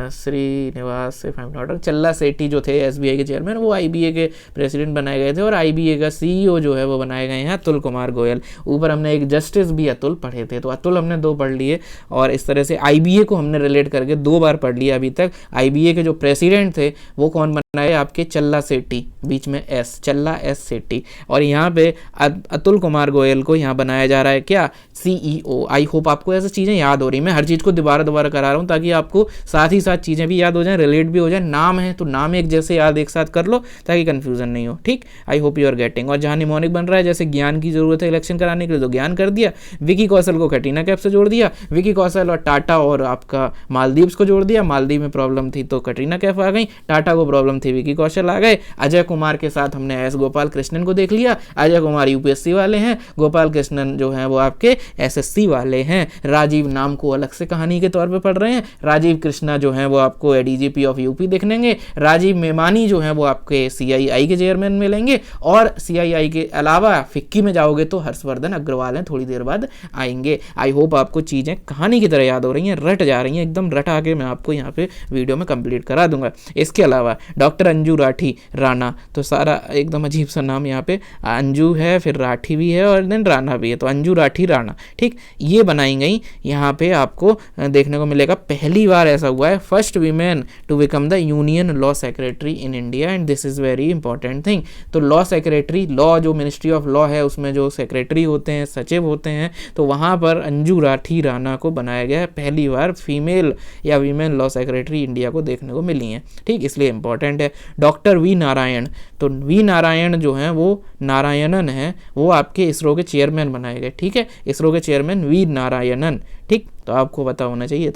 Speaker 1: Srinivas if I am not wrong, Challa Sethi जो थे एसबीआई के चेयरमैन, वो आईबीए के प्रेसिडेंट बनाए गए थे, और आईबीए का सीईओ जो है वो बनाए गए हैं अतुल कुमार गोयल। ऊपर हमने एक जस्टिस भी अतुल पढ़े थे, तो अतुल हमने 2 पढ़ लिए, और इस तरह से आईबीए को हमने रिलेट करके 2 बार पढ़ लिया अभी तक। आईबीए के जो प्रेसिडेंट थे वो कौन बनाए, आपके चल्ला सेठी, बीच में एस, चल्ला एस सेठी, और यहाँ पे अतुल कुमार गोयल को यहाँ बनाया जा रहा है क्या, सीईओ। आई होप आपको ऐसी चीज़ें याद हो रही, मैं हर चीज़ को दोबारा करा रहा हूँ ताकि आपको साथ ही साथ चीज़ें भी याद हो जाएं, रिलेट भी हो जाए। नाम है तो नाम एक जैसे याद एक साथ कर लो ताकि कंफ्यूजन नहीं हो, ठीक। I hope you are getting. और जहाँ निमोनिक बन रहा है, जैसे ज्ञान की जरूरत है इलेक्शन कराने के लिए, तो ज्ञान कर दिया, विकी कौशल को कैटरीना कैफ से जोड़ दिया, विकी कौशल और टाटा और आपका मालदीव्स को जोड़ दिया, मालदीव में प्रॉब्लम थी तो कैटरीना कैफ आ गई, टाटा को प्रॉब्लम थी विकी कौशल आ गए। अजय कुमार के साथ हमने एस गोपाल कृष्णन को देख लिया, अजय कुमार यूपीएससी वाले हैं, गोपाल कृष्णन जो हैं वो आपके एसएससी वाले हैं। राजीव नाम को अलग से कहानी के तौर पे पढ़ रहे हैं, राजीव कृष्णा जो हैं वो आपको ADGP of UP देखनेंगे, Rajiv Memani जो हैं वो आपके सीआईआई के चेयरमैन मिलेंगे, और सीआईआई के अलावा फिक्की में जाओगे तो हर्षवर्धन अग्रवाल हैं, थोड़ी देर बाद आएंगे। आई होप आपको चीज़ें कहानी की तरह याद हो रही हैं, रट जा रही हैं, एकदम रटा के मैं आपको यहाँ पे वीडियो में कंप्लीट करा दूंगा। इसके अलावा डॉक्टर अंजू राठी राणा, तो सारा एकदम अजीब सा नाम, यहाँ पे अंजू है, फिर राठी भी है, और देन राणा भी है, तो अंजू राठी राणा, ठीक, ये बनाई गई। यहाँ पे आपको देखने को मिलेगा पहली बार ऐसा हुआ है, first women to become the union law secretary in India, and this is very important thing. तो लॉ सेक्रेटरी, लॉ जो मिनिस्ट्री ऑफ लॉ है उसमें जो सेक्रेटरी होते हैं, सचिव होते हैं, तो वहाँ पर अंजू राठी राणा को बनाया गया है, पहली बार फीमेल या वीमेन लॉ सेक्रेटरी इंडिया को देखने को मिली हैं, ठीक, इसलिए इंपॉर्टेंट है। डॉक्टर वी नारायण, तो वी नारायण जो हैं वो नारायणन है, वो आपके इसरो के चेयरमैन बनाए गए, ठीक है, इसरो के चेयरमैन वी नारायणन, ठीक, तो आपको पता होना चाहिए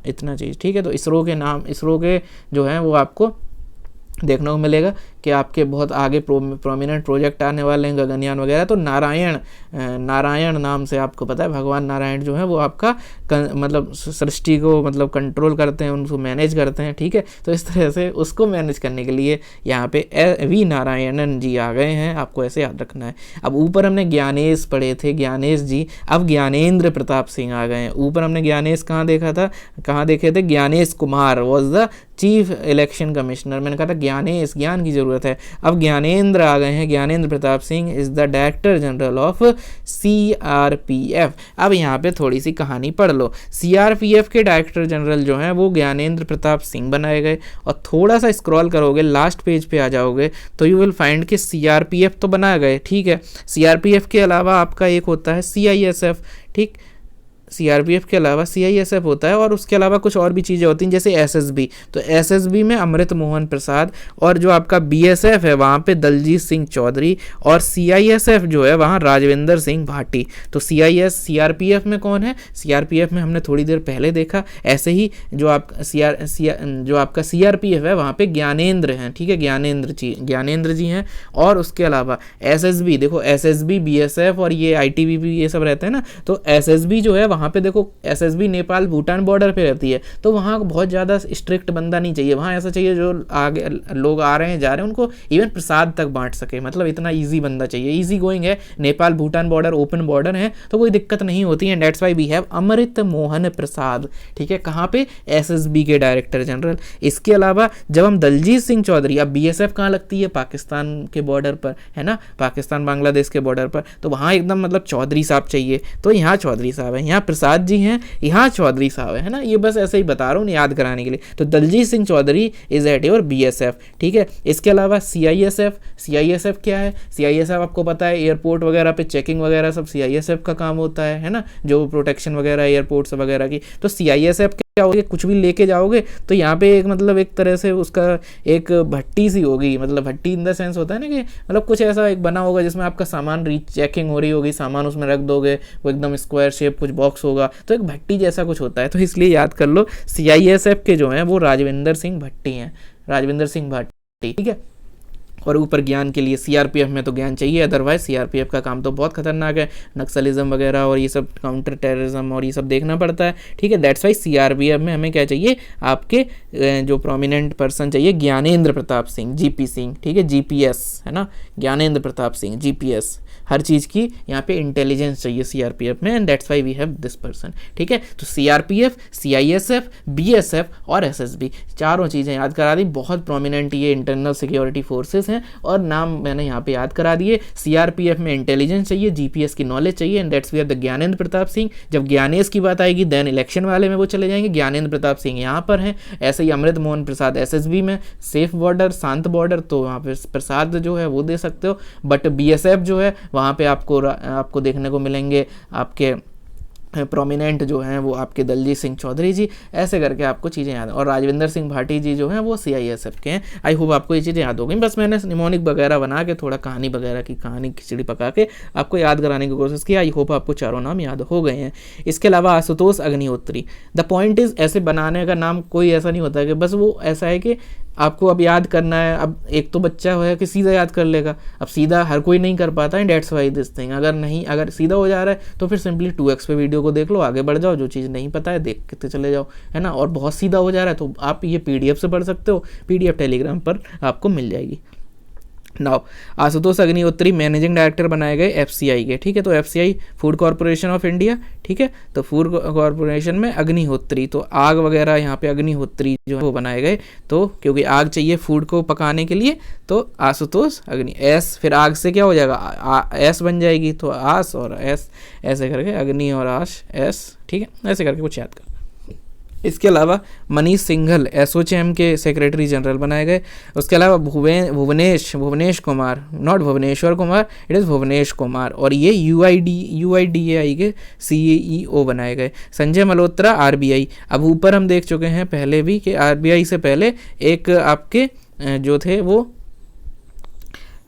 Speaker 1: इतना चीज़, ठीक है। तो इसरो के जो हैं वो आपको देखने को मिलेगा कि आपके बहुत आगे प्रोमिनेंट प्रोजेक्ट आने वाले हैं, गगनयान वगैरह। तो नारायण नाम से आपको पता है भगवान नारायण जो है वो आपका मतलब सृष्टि को मतलब कंट्रोल करते हैं, उनको मैनेज करते हैं, ठीक है। तो इस तरह से उसको मैनेज करने के लिए यहाँ पे वी नारायणन जी आ गए हैं, आपको ऐसे याद रखना है। अब ऊपर हमने ज्ञानेश पढ़े थे, ज्ञानेश जी, अब ज्ञानेंद्र प्रताप सिंह आ गए हैं। ऊपर हमने ज्ञानेश कहाँ देखे थे, Gyanesh Kumar was the chief election commissioner, मैंने कहा था ज्ञानेश, ज्ञान की जरूरत है। अब ज्ञानेंद्र आ गए हैं, Gyanendra Pratap Singh is the director general of CRPF. अब यहाँ पे थोड़ी सी कहानी पढ़ लो, सीआरपीएफ के डायरेक्टर जनरल जो हैं वो ज्ञानेंद्र प्रताप सिंह बनाए गए, और थोड़ा सा स्क्रॉल करोगे लास्ट पेज पे आ जाओगे तो यू विल फाइंड कि सीआरपीएफ तो बनाए गए, ठीक है। सीआरपीएफ के अलावा आपका एक होता है सीआईएसएफ, ठीक, सीआरपीएफ के अलावा सीआईएसएफ होता है, और उसके अलावा कुछ और भी चीज़ें होती हैं जैसे एसएसबी। तो एसएसबी में अमृत मोहन प्रसाद, और जो आपका बीएसएफ है वहाँ पे दलजीत सिंह चौधरी, और सीआईएसएफ जो है वहाँ राजविंदर सिंह भाटी। तो सीआरपीएफ में कौन है? सीआरपीएफ में हमने थोड़ी देर पहले देखा। ऐसे ही जो आपका सीआरपीएफ है वहाँ पे ज्ञानेंद्र हैं, ठीक है, ज्ञानेंद्र जी हैं। और उसके अलावा एसएसबी, देखो एसएसबी, बीएसएफ और ये आईटीबीपी ये सब रहते हैं ना। तो एसएसबी जो है वहाँ पे देखो, एसएसबी नेपाल भूटान बॉर्डर पे रहती है, तो वहाँ बहुत ज़्यादा स्ट्रिक्ट बंदा नहीं चाहिए। वहाँ ऐसा चाहिए जो आगे लोग आ रहे हैं जा रहे हैं उनको इवन प्रसाद तक बांट सके, मतलब इतना ईजी बंदा चाहिए। ईजी गोइंग है, Nepal Bhutan border open border है, तो कोई दिक्कत नहीं होती है। दैट्स वाई वी हैव अमृत मोहन प्रसाद, ठीक है, कहाँ पे? एसएसबी के डायरेक्टर जनरल। इसके अलावा जब हम दलजीत सिंह चौधरी, अब बीएसएफ कहाँ लगती है? पाकिस्तान के बॉर्डर पर, है ना, पाकिस्तान बांग्लादेश के बॉर्डर पर, तो वहाँ एकदम मतलब चौधरी साहब चाहिए, तो यहाँ चौधरी साहब है, यहाँ प्रसाद जी हैं, यहाँ चौधरी साहब है ना। ये बस ऐसे ही बता रहा हूँ याद कराने के लिए। तो Daljeet Singh Chaudhary is at your BSF, ठीक है। इसके अलावा सीआईएसएफ क्या है? सीआईएसएफ आपको पता है एयरपोर्ट वगैरह पे चेकिंग वगैरह सब सीआईएसएफ का काम होता है ना, जो प्रोटेक्शन वगैरह एयरपोर्ट्स वगैरह की। तो सीआईएसएफ क्या होगी? कुछ भी लेके जाओगे तो यहाँ पे एक मतलब एक तरह से उसका एक भट्टी सी होगी, मतलब भट्टी इन द सेंस होता है ना कि मतलब कुछ ऐसा एक बना होगा जिसमें आपका सामान चेकिंग हो रही होगी, सामान उसमें रख दोगे, वो एकदम स्क्वायर शेप कुछ बॉक्स होगा, तो एक भट्टी जैसा कुछ होता है। तो इसलिए याद कर लो सीआईएसएफ के जो हैं वो राजविंदर सिंह भट्टी हैं, राजविंदर सिंह भट्टी, ठीक है। और ऊपर ज्ञान के लिए सीआरपीएफ में तो ज्ञान चाहिए, अदरवाइज सीआरपीएफ का काम तो बहुत खतरनाक है, नक्सलिज्म वगैरह और ये सब काउंटर टेररिज्म और ये सब देखना पड़ता है, ठीक है। दैट्स वाई सीआरपीएफ में हमें क्या चाहिए? आपके जो प्रोमिनेंट पर्सन चाहिए, ज्ञानेंद्र प्रताप सिंह, जीपी सिंह, ठीक है, जीपीएस है ना, ज्ञानेंद्र प्रताप सिंह, जीपीएस। हर चीज़ की यहाँ पे इंटेलिजेंस चाहिए सीआरपीएफ में, and that's why we have this person, ठीक है। तो सीआरपीएफ, सीआईएसएफ, बीएसएफ और एसएसबी, चारों चीज़ें याद करा दी। बहुत प्रोमिनेंट ये इंटरनल सिक्योरिटी फोर्सेस हैं, और नाम मैंने यहाँ पे याद करा दिए। सीआरपीएफ में इंटेलिजेंस चाहिए, जीपीएस की नॉलेज चाहिए, and that's we have the Gyanendra Pratap Singh. जब ज्ञानेश की बात आएगी देन इलेक्शन वाले में वो चले जाएंगे, ज्ञानेंद्र प्रताप सिंह यहाँ पर हैं। ऐसे ही अमृत मोहन प्रसाद एसएसबी में, सेफ बॉर्डर, शांत बॉर्डर, तो वहाँ पे प्रसाद जो है वो दे सकते हो। बट बीएसएफ जो है वहाँ पे आपको देखने को मिलेंगे आपके प्रोमिनेंट जो हैं वो आपके दलजीत सिंह चौधरी जी, ऐसे करके आपको चीज़ें याद। और राजविंदर सिंह भाटी जी जो हैं वो सीआईएसएफ के हैं। आई होप आपको ये चीज़ें याद हो गई। बस मैंने निमोनिक वगैरह बना के थोड़ा कहानी वगैरह की कहानी खिचड़ी पका के आपको याद कराने की कोशिश की। आई होप आपको चारों नाम याद हो गए हैं। इसके अलावा Ashutosh Agnihotri, the point is ऐसे बनाने का नाम कोई ऐसा नहीं होता कि बस वो ऐसा है कि आपको अब याद करना है। अब एक तो बच्चा है कि सीधा याद कर लेगा, अब सीधा हर कोई नहीं कर पाता है, डेट्स वाई दिस थिंग। अगर सीधा हो जा रहा है तो फिर सिंपली 2x पे वीडियो को देख लो, आगे बढ़ जाओ, जो चीज़ नहीं पता है देखते चले जाओ, है ना। और बहुत सीधा हो जा रहा है तो आप ये पीडीएफ से पढ़ सकते हो, पीडीएफ टेलीग्राम पर आपको मिल जाएगी। Now Ashutosh Agnihotri managing director बनाए गए एफसीआई के, ठीक है। तो FCI food corporation of India, ठीक है। तो फूड कॉरपोरेशन में अग्निहोत्री, तो आग वगैरह यहाँ पे अग्निहोत्री जो है वो बनाए गए, तो क्योंकि आग चाहिए फूड को पकाने के लिए, तो आशुतोष अग्नि, एस फिर आग से क्या हो जाएगा, एस बन जाएगी, तो आस और एस ऐसे करके अग्नि और आश एस, ठीक है, ऐसे करके कुछ याद कर। इसके अलावा मनीष सिंघल एसोचैम के सेक्रेटरी जनरल बनाए गए। उसके अलावा Bhuvnesh Kumar, not Bhuvneshwar Kumar, it is Bhuvnesh Kumar, और ये यूआईडीएआई के सीईओ बनाए गए। संजय मल्होत्रा आरबीआई, अब ऊपर हम देख चुके हैं पहले भी कि आरबीआई से पहले एक आपके जो थे वो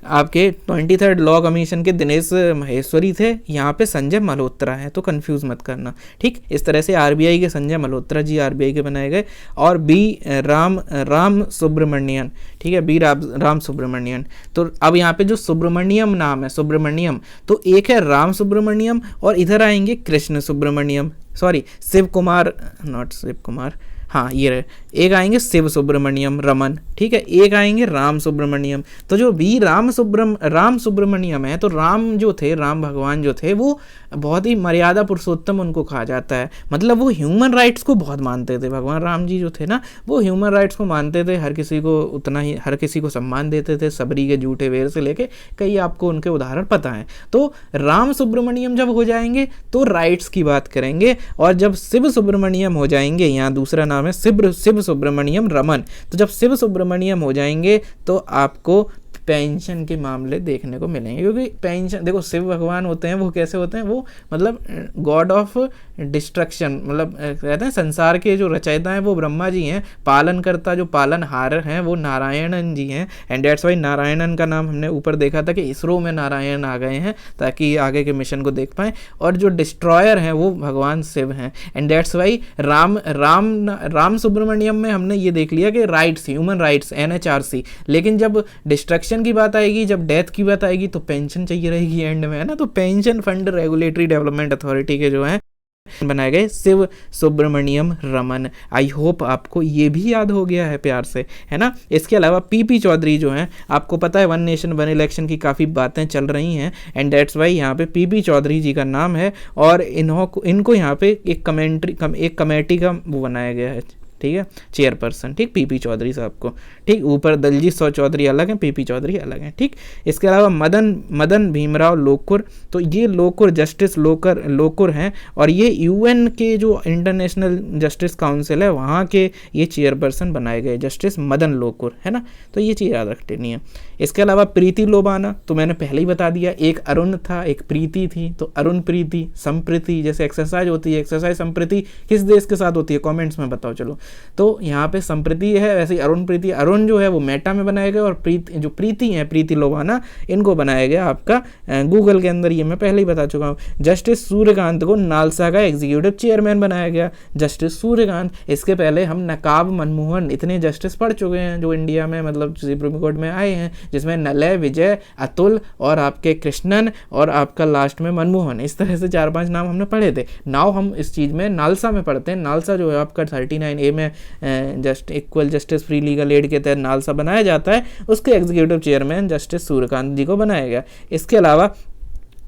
Speaker 1: आपके 23rd लॉ कमीशन के दिनेश महेश्वरी थे, यहाँ पे संजय मल्होत्रा हैं, तो कंफ्यूज मत करना, ठीक। इस तरह से आरबीआई के संजय मल्होत्रा जी आरबीआई के बनाए गए। और बी राम सुब्रमण्यन, ठीक है, बी राम सुब्रमण्यन। तो अब यहाँ पे जो सुब्रमण्यम नाम है, सुब्रमण्यम, तो एक है राम सुब्रमण्यम और इधर आएंगे कृष्ण सुब्रमण्यम, सॉरी शिव कुमार, नॉट शिव कुमार, हाँ ये रहे, एक आएंगे शिव सुब्रमण्यम रमन, ठीक है, एक आएंगे राम सुब्रमण्यम। तो जो भी राम सुब्रमण्यम है, तो राम जो थे, राम भगवान जो थे, वो बहुत ही मर्यादा पुरुषोत्तम उनको कहा जाता है, मतलब वो ह्यूमन राइट्स को बहुत मानते थे। भगवान राम जी जो थे ना, वो ह्यूमन राइट्स को मानते थे, हर किसी को उतना ही, हर किसी को सम्मान देते थे, सबरी के जूठे वेर से लेके कई आपको उनके उदाहरण पता है। तो राम सुब्रमण्यम जब हो जाएंगे तो राइट्स की बात करेंगे, और जब शिव सुब्रमण्यम हो जाएंगे, यहाँ दूसरा नाम है शिव सुब्रमण्यम रमन, तो जब शिव सुब्रमण्यम हो जाएंगे तो आपको पेंशन के मामले देखने को मिलेंगे, क्योंकि पेंशन देखो शिव भगवान होते हैं वो कैसे होते हैं, वो मतलब गॉड ऑफ डिस्ट्रक्शन, मतलब कहते हैं संसार के जो रचयिता हैं वो ब्रह्मा जी हैं, पालनकर्ता जो पालनहार हैं वो नारायणन जी हैं। एंड डेट्स वाई नारायणन का नाम हमने ऊपर देखा था कि इसरो में नारायण आ गए हैं ताकि आगे के मिशन को देख पाएँ। और जो डिस्ट्रॉयर हैं वो भगवान शिव हैं। And that's why Ram Subramaniam में हमने ये देख लिया कि राइट्स, ह्यूमन राइट्स, NHRC। लेकिन जब डिस्ट्रक्शन की बात आएगी, जब डेथ की बात आएगी तो पेंशन चाहिए रहेगी एंड में, है ना। तो pension fund regulatory development authority के जो हैं बनाए गए शिव सुब्रमण्यम रमन। आई होप आपको ये भी याद हो गया है प्यार से, है ना। इसके अलावा PP चौधरी जो हैं, आपको पता है वन नेशन वन इलेक्शन की काफ़ी बातें चल रही हैं एंड डेट्स वाई यहाँ पे PP चौधरी जी का नाम है और इनको यहाँ पे एक कमेटी का वो बनाया गया है, ठीक है, चेयरपर्सन, ठीक, PP चौधरी साहब को, ठीक। ऊपर दलजीत चौधरी अलग हैं, PP चौधरी अलग हैं, ठीक। इसके अलावा मदन भीमराव लोकुर, तो ये लोकुर जस्टिस लोकुर हैं और ये UN के जो इंटरनेशनल जस्टिस काउंसिल है वहाँ के ये चेयरपर्सन बनाए गए, जस्टिस मदन लोकुर, है ना। तो ये चीज़ याद रखनी है। इसके अलावा प्रीति लोबाना, तो मैंने पहले ही बता दिया, एक अरुण था एक प्रीति थी, तो अरुण प्रीति संप्रीति, जैसे एक्सरसाइज होती है, एक्सरसाइज संप्रीति किस देश के साथ होती है, कमेंट्स में बताओ। चलो, तो यहाँ पे संप्रीति है, वैसे ही अरुण प्रीति, अरुण जो है वो मेटा में बनाया गया और प्रीति हैं प्रीति लोबाना, इनको बनाया गया आपका गूगल के अंदर, ये मैं पहले ही बता चुका हूँ। जस्टिस सूर्यकांत को नालसा का एग्जीक्यूटिव चेयरमैन बनाया गया, जस्टिस सूर्यकांत। इसके पहले हम नकाब मनमोहन, इतने जस्टिस पढ़ चुके हैं जो इंडिया में मतलब सुप्रीम कोर्ट में आए हैं, जिसमें नलय, विजय, अतुल और आपके कृष्णन और आपका लास्ट में मनमोहन, इस तरह से 4-5 नाम हमने पढ़े थे। नाउ हम इस चीज़ में नालसा में पढ़ते हैं। नालसा जो है आपका 39A में equal justice free legal aid के तहत नालसा बनाया जाता है, उसके एग्जीक्यूटिव चेयरमैन जस्टिस सूर्यकांत जी को बनाया गया। इसके अलावा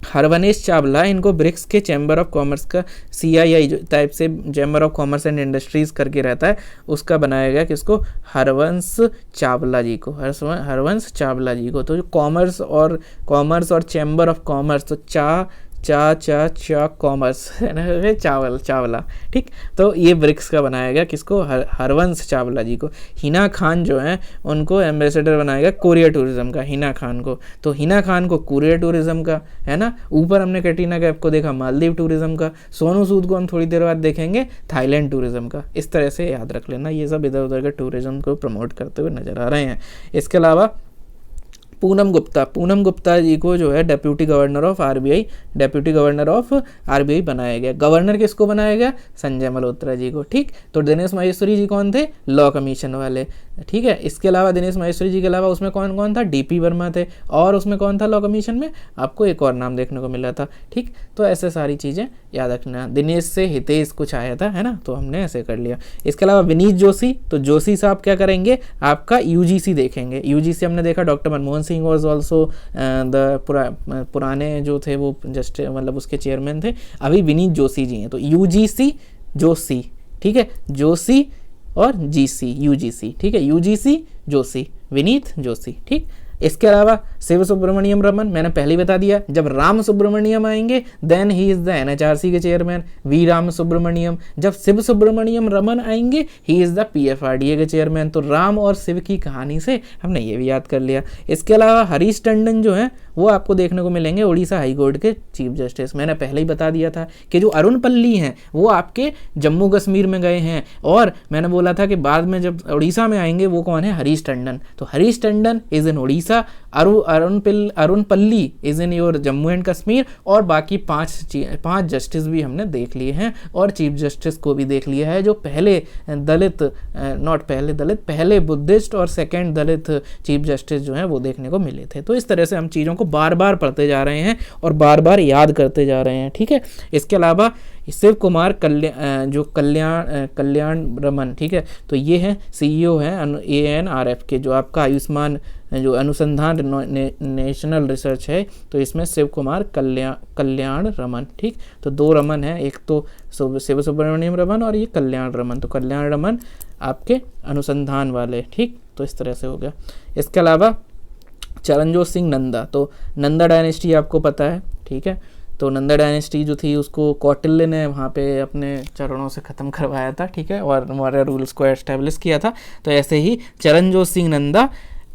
Speaker 1: हरवनेश चावला, इनको ब्रिक्स के चैम्बर ऑफ कॉमर्स का CII टाइप से chamber of commerce and industries करके रहता है, उसका बनाया गया किसको, हरवंश चावला जी को, हरवंश चावला जी को। तो जो कॉमर्स और चैम्बर ऑफ कॉमर्स, तो चा कॉमर्स है ना, चावला, ठीक। तो ये ब्रिक्स का बनाया गया किसको, हरवंश चावला जी को। हिना खान जो है उनको एम्बेसडर बनाया गया कोरिया टूरिज्म का, हिना खान को। तो हिना खान को कोरिया टूरिज्म का, है ना। ऊपर हमने कैटरीना कैफ को देखा मालदीव टूरिज्म का, सोनू सूद को हम थोड़ी देर बाद देखेंगे थाईलैंड टूरिज्म का। इस तरह से याद रख लेना, ये सब इधर उधर के टूरिज्म को प्रमोट करते हुए नजर आ रहे हैं। इसके अलावा पूनम गुप्ता जी को जो है डेप्यूटी गवर्नर ऑफ RBI बनाया गया। गवर्नर किसको बनाया गया, संजय मल्होत्रा जी को, ठीक। तो दिनेश माहेश्वरी जी कौन थे, लॉ कमीशन वाले, ठीक है। इसके अलावा दिनेश माहेश्वरी जी के अलावा उसमें कौन था, DP वर्मा थे, और उसमें कौन था लॉ कमीशन में, आपको एक और नाम देखने को मिला था, ठीक। तो ऐसे सारी चीज़ें याद रखना। दिनेश से हितेश कुछ आया था, है ना, तो हमने ऐसे कर लिया। इसके अलावा विनीत जोशी, तो जोशी साहब क्या करेंगे, आपका UGC देखेंगे। UGC हमने देखा, doctor Manmohan Singh was also पुराने जो थे वो जस्ट मतलब उसके चेयरमैन थे। अभी विनीत जोशी जी हैं, तो UGC जोशी, ठीक है, जोशी और UGC, ठीक है, UGC जोशी, विनीत जोशी, ठीक। इसके अलावा शिव सुब्रमण्यम रमन, मैंने पहले ही बता दिया, जब राम सुब्रमण्यम आएंगे then he is the NHRC के चेयरमैन, वी राम सुब्रमण्यम। जब शिव सुब्रमण्यम रमन आएंगे ही इज़ द PFRDA के चेयरमैन। तो राम और शिव की कहानी से हमने ये भी याद कर लिया। इसके अलावा हरीश टंडन जो है वो आपको देखने को मिलेंगे उड़ीसा हाई कोर्ट के चीफ जस्टिस। मैंने पहले ही बता दिया था कि जो अरुण पल्ली हैं वो आपके जम्मू कश्मीर में गए हैं, और मैंने बोला था कि बाद में जब उड़ीसा में आएंगे वो कौन है, हरीश टंडन। तो हरीश टंडन इज़ इन उड़ीसा, अरुण पल्ली is in your Jammu and Kashmir, और बाकी पांच जस्टिस भी हमने देख लिए हैं, और चीफ जस्टिस को भी देख लिया है जो पहले बुद्धिस्ट और सेकेंड दलित चीफ जस्टिस जो हैं वो देखने को मिले थे। तो इस तरह से हम चीज़ों को बार बार पढ़ते जा रहे हैं और बार बार याद करते जा रहे हैं, ठीक है। इसके अलावा शिव कुमार कल्याण रमन, ठीक है, तो ये है CEO हैं ANRF के, जो आपका आयुष्मान जो अनुसंधान नेशनल रिसर्च है, तो इसमें शिव कुमार कल्याण रमन, ठीक। तो 2 रमन है, एक तो शिव सुब्रमण्यम रमन और ये कल्याण रमन। तो कल्याण रमन आपके अनुसंधान वाले, ठीक। तो इस तरह से हो गया। इसके अलावा चरणजोत सिंह नंदा, तो नंदा डायनेस्टी आपको पता है, ठीक है। तो नंदा डायनेस्टी जो थी उसको कौटिल्य ने वहाँ पे अपने चरणों से ख़त्म करवाया था, ठीक है, और हमारे रूल्स को एस्टेब्लिश किया था। तो ऐसे ही चरणजोत सिंह नंदा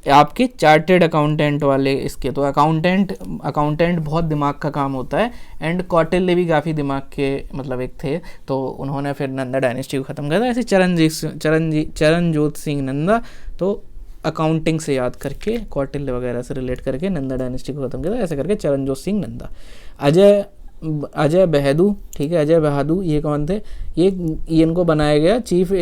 Speaker 1: आपके चार्टेड अकाउंटेंट वाले इसके। तो अकाउंटेंट बहुत दिमाग का काम होता है, एंड कौटिल्य भी काफ़ी दिमाग के मतलब एक थे, तो उन्होंने फिर नंदा डायनेस्टी को ख़त्म कर दिया। ऐसे चरणजोत सिंह नंदा, तो अकाउंटिंग से याद करके कौटिल्य वगैरह से रिलेट करके नंदा डायनेस्टी को ख़त्म किया, ऐसे करके चरणजोत सिंह नंदा। अजय बहादुर, ठीक है, अजय बहादुर ये कौन थे? ये इनको बनाया गया chief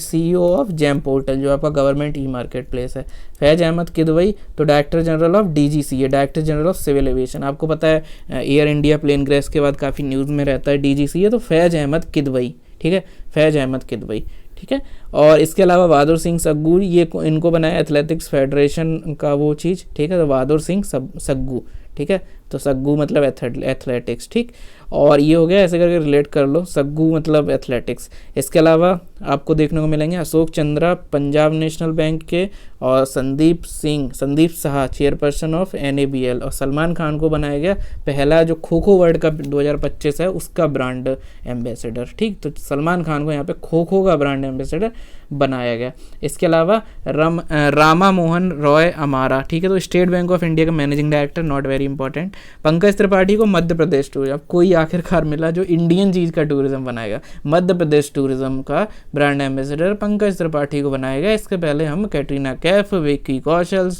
Speaker 1: CEO of GeM portal, जो आपका गवर्नमेंट ई मार्केट प्लेस है। फैज़ अहमद किदवई, तो director general of DGCA, director general of civil aviation. आपको पता है एयर इंडिया प्लेन क्रैश के बाद काफ़ी न्यूज़ में रहता है DGCA, तो फैज़ अहमद किदवई, ठीक है, फैज़ अहमद किदवई, ठीक है। और इसके अलावा बहादुर सिंह सग्गू, ये इनको बनाया एथलेटिक्स फेडरेशन का वो चीज़, ठीक है, तो बहादुर सिंह सग्गू, ठीक है, तो सग्गू मतलब एथलेटिक्स, ठीक। और ये हो गया, ऐसे करके रिलेट कर लो, सग्गू मतलब एथलेटिक्स। इसके अलावा आपको देखने को मिलेंगे अशोक चंद्रा पंजाब नेशनल बैंक के, और Sandeep Shah chairperson of NABL। और सलमान खान को बनाया गया पहला जो खो खो वर्ल्ड कप 2025 है उसका ब्रांड एम्बेसडर, ठीक। तो सलमान खान को यहाँ पे खो खो का ब्रांड एम्बेसडर बनाया गया। इसके अलावा रामा मोहन रॉय अमारा, ठीक है, तो स्टेट बैंक ऑफ इंडिया का managing director, not very important. Pankaj Tripathi को मध्य प्रदेश टूरिज्म, कोई आखिरकार मिला जो इंडियन चीज़ का टूरिज्म बनाएगा। मध्य प्रदेश टूरिज्म का ब्रांड एम्बेसडर पंकज त्रिपाठी को बनाएगा। इसके पहले हम कैटरीना कैफ, विक्की कौशल,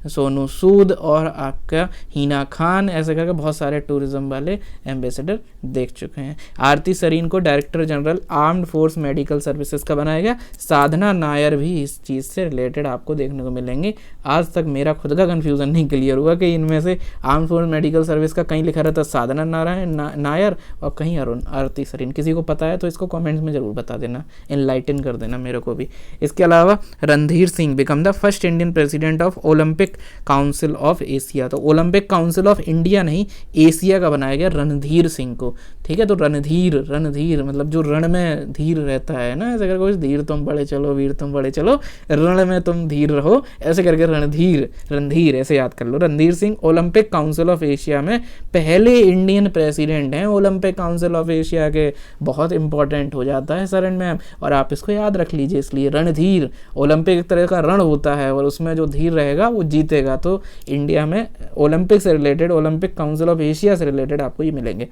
Speaker 1: सोनू सूद और आपका हिना खान, ऐसे करके बहुत सारे टूरिज्म वाले एम्बेसडर देख चुके हैं। आरती सरीन को director general armed force medical services का बनाएगा। साधना नायर भी इस चीज़ से रिलेटेड आपको देखने को मिलेंगे। आज तक मेरा खुद का कन्फ्यूज़न नहीं क्लियर हुआ कि इनमें से आर्म फोर्स मेडिकल सर्विस का कहीं लिखा रहता साधना नायर और कहीं आरती सरीन। किसी को पता है तो इसको कमेंट्स में ज़रूर बता देना, इनलाइटन कर देना मेरे को भी। इसके अलावा Randhir Singh become the first Indian president of Olympic council of Asia. तो ओलंपिक काउंसिल ऑफ इंडिया नहीं, एशिया का बनाया गया रणधीर सिंह को, ठीक है। तो रणधीर मतलब जो रण में धीर रहता है ना, ऐसे करके कुछ धीर तुम बड़े चलो, वीर तुम बड़े चलो, रण में तुम धीर रहो, ऐसे करके रणधीर ऐसे याद कर लो। Randhir Singh Olympic council of Asia में पहले इंडियन प्रेसिडेंट हैं। ओलंपिक काउंसिल ऑफ एशिया के बहुत इंपॉर्टेंट हो जाता है सर एंड मैम, और आप इसको याद रख लीजिए। इसलिए रणधीर, ओलंपिक एक तरह का रण होता है और उसमें जो धीर रहेगा वो जीतेगा। तो इंडिया में ओलंपिक से related, Olympic council of Asia से रिलेटेड आपको ये मिलेंगे।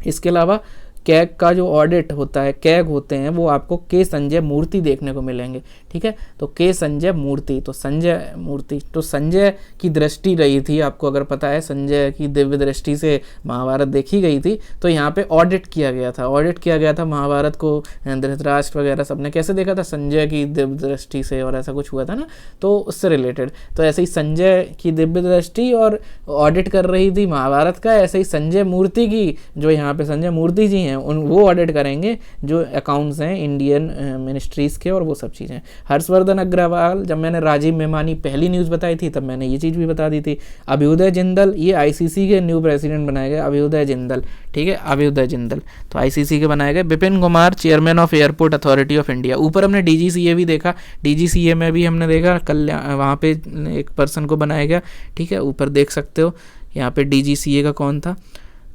Speaker 1: इसके अलावा कैग का जो ऑडिट होता है, कैग होते हैं, वो आपको के संजय मूर्ति देखने को मिलेंगे, ठीक है। तो के संजय मूर्ति, तो संजय की दृष्टि रही थी, आपको अगर पता है संजय की दिव्य दृष्टि से महाभारत देखी गई थी, तो यहाँ पे ऑडिट किया गया था महाभारत को। धृतराष्ट्र वगैरह सबने कैसे देखा था? संजय की दिव्य दृष्टि से, और ऐसा कुछ हुआ था ना, तो उससे रिलेटेड। तो ऐसे ही संजय की दिव्य दृष्टि और ऑडिट कर रही थी महाभारत का, ऐसे ही संजय मूर्ति की, जो यहाँ पे संजय मूर्ति जी हैं वो ऑडिट करेंगे जो अकाउंट्स हैं इंडियन मिनिस्ट्रीज़ के और वो सब चीज़ें। हर्षवर्धन अग्रवाल, जब मैंने राजीव मेमानी पहली न्यूज़ बताई थी तब मैंने ये चीज़ भी बता दी थी। अभ्युदय जिंदल, ये ICC के न्यू प्रेसिडेंट बनाए गए, अभ्युदय जिंदल, ठीक है, अभ्युदय जिंदल तो ICC के बनाए गए। Vipin Kumar chairman of airport authority of India. ऊपर हमने DGCA भी देखा, DGCA में भी हमने देखा कल्याण, वहाँ पे एक पर्सन को बनाया गया, ठीक है, ऊपर देख सकते हो यहाँ पे DGCA का कौन था,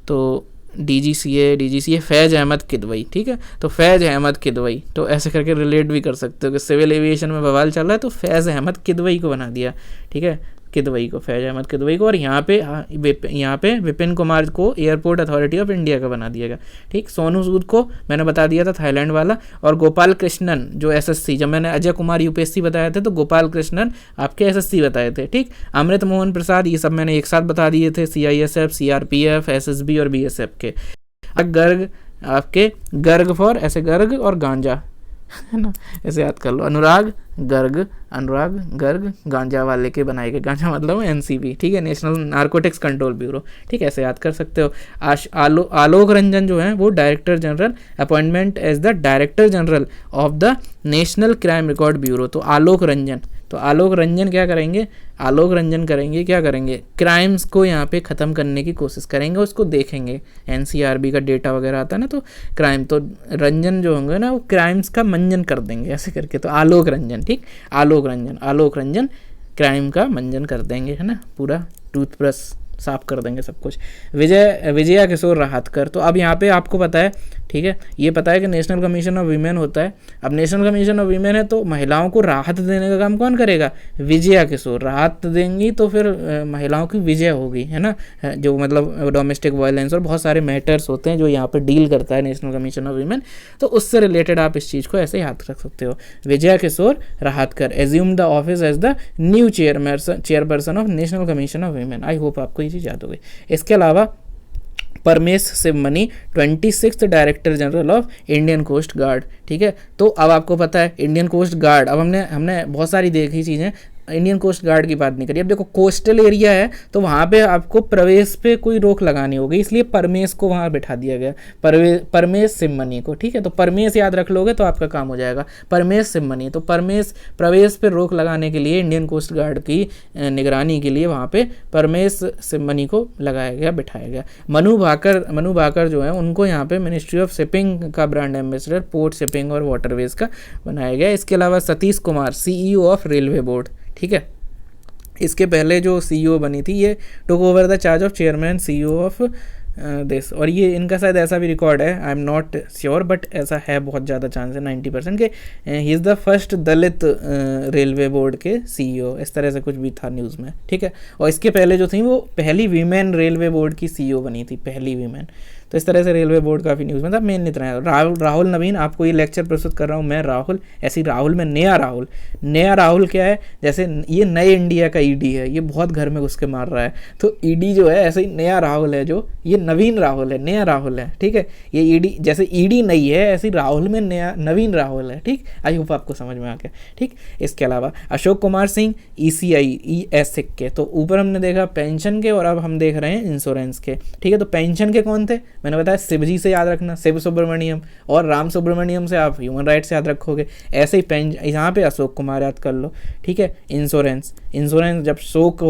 Speaker 1: तो DGCA फैज़ अहमद किदवई, ठीक है। तो फैज़ अहमद किदवई, तो ऐसे करके रिलेट भी कर सकते हो कि सिविल एविएशन में बवाल चल रहा है तो फैज़ अहमद किदवई को बना दिया, ठीक है, किदवई को, फैज़ अहमद किदवई को। और यहाँ पे विपिन कुमार को एयरपोर्ट अथॉरिटी ऑफ इंडिया का बना दिया गया, ठीक। सोनू सूद को मैंने बता दिया था थाईलैंड वाला। और गोपाल कृष्णन जो SSC, जब मैंने अजय कुमार UPSC बताए थे तो गोपाल कृष्णन आपके SSC बताए थे, ठीक। अमृत मोहन प्रसाद, ये सब मैंने एक साथ बता दिए थे, CISF, CRPF, SSB और BSF के। गर्ग, आपके गर्ग फॉर ऐसे गर्ग और गांजा है ना, ऐसे याद कर लो। अनुराग गर्ग गांजा वाले के बनाए गए, गांजा मतलब NCB, ठीक है, नेशनल नारकोटिक्स कंट्रोल ब्यूरो, ठीक है, ऐसे याद कर सकते हो। आलोक रंजन जो है वो director general, appointment as the director general of the national crime record bureau. तो आलोक रंजन क्या करेंगे, क्राइम्स को यहाँ पे ख़त्म करने की कोशिश करेंगे, उसको देखेंगे। NCRB का डेटा वगैरह आता है ना, तो क्राइम, तो रंजन जो होंगे ना वो क्राइम्स का मंजन कर देंगे ऐसे करके। तो आलोक रंजन, ठीक, आलोक रंजन क्राइम का मंजन कर देंगे, है ना, पूरा टूथब्रश साफ कर देंगे सब कुछ। विजया किशोर राहतकर, तो अब यहाँ पे आपको पता है
Speaker 2: ठीक है, ये पता है कि नेशनल कमीशन ऑफ वीमेन होता है। अब नेशनल कमीशन ऑफ वीमेन है तो महिलाओं को राहत देने का काम कौन करेगा? विजया किशोर राहत देंगी तो फिर महिलाओं की विजय होगी, है ना। जो मतलब डोमेस्टिक वायलेंस और बहुत सारे मैटर्स होते हैं जो यहाँ पे डील करता है नेशनल कमीशन ऑफ वीमेन, तो उससे रिलेटेड आप इस चीज़ को ऐसे याद रख सकते हो। Vijaya Kishore Rahatkar assume the office as the new chairperson of national commission of women. I hope आपको ये चीज़ याद हो गई। इसके अलावा Paramesh Sivamani 26th director general of Indian coast guard, ठीक है। तो अब आपको पता है इंडियन कोस्ट गार्ड, अब हमने बहुत सारी देखी चीज़ें, इंडियन कोस्ट गार्ड की बात नहीं करी। अब देखो कोस्टल एरिया है तो वहाँ पे आपको प्रवेश पे कोई रोक लगानी होगी, इसलिए परमेश को वहाँ बिठा दिया गया, परमेश शिवमणि को, ठीक है। तो परमेश याद रख लोगे तो आपका काम हो जाएगा, परमेश शिवमणि। तो परमेश प्रवेश पे रोक लगाने के लिए इंडियन कोस्ट गार्ड की निगरानी के लिए वहाँ पे परमेश शिवमणि को लगाया गया, बिठाया गया। मनु भाकर जो है उनको यहाँ पे मिनिस्ट्री ऑफ शिपिंग का ब्रांड एम्बेसडर पोर्ट शिपिंग और वाटरवेज का बनाया गया। इसके अलावा Satish Kumar CEO of railway board, ठीक है। इसके पहले जो CEO बनी थी ये took over the charge of chairman CEO of this, और ये इनका शायद ऐसा भी रिकॉर्ड है, आई एम नॉट श्योर बट ऐसा है, बहुत ज़्यादा चांस है 90% के ही is the first Dalit railway board के CEO, इस तरह से कुछ भी था न्यूज़ में, ठीक है। और इसके पहले जो थी वो पहली वीमेन रेलवे बोर्ड की CEO बनी थी, पहली वीमेन। तो इस तरह से रेलवे बोर्ड काफ़ी न्यूज़ में था। मेन इतना है। राहुल नवीन, आपको ये लेक्चर प्रस्तुत कर रहा हूँ मैं राहुल, ऐसी राहुल में नया राहुल क्या है, जैसे ये नए इंडिया का ED है, ये बहुत घर में घुस के मार रहा है, तो ED जो है ऐसे ही नया राहुल है, जो ये नवीन राहुल है, नया राहुल है, ठीक है। ये ED जैसे ED नहीं है, ऐसी राहुल में नया नवीन राहुल है, ठीक। आई होप आपको समझ में आ गया, ठीक। इसके अलावा अशोक कुमार सिंह ECI ESIC के, तो ऊपर हमने देखा पेंशन के और अब हम देख रहे हैं इंश्योरेंस के, ठीक है। तो पेंशन के कौन थे, मैंने बताया शिवजी से याद रखना, शिव सुब्रमण्यम, और राम सुब्रमण्यम से आप ह्यूमन राइट्स याद रखोगे, ऐसे ही यहाँ पे अशोक कुमार याद कर लो, ठीक है। इंश्योरेंस जब शोक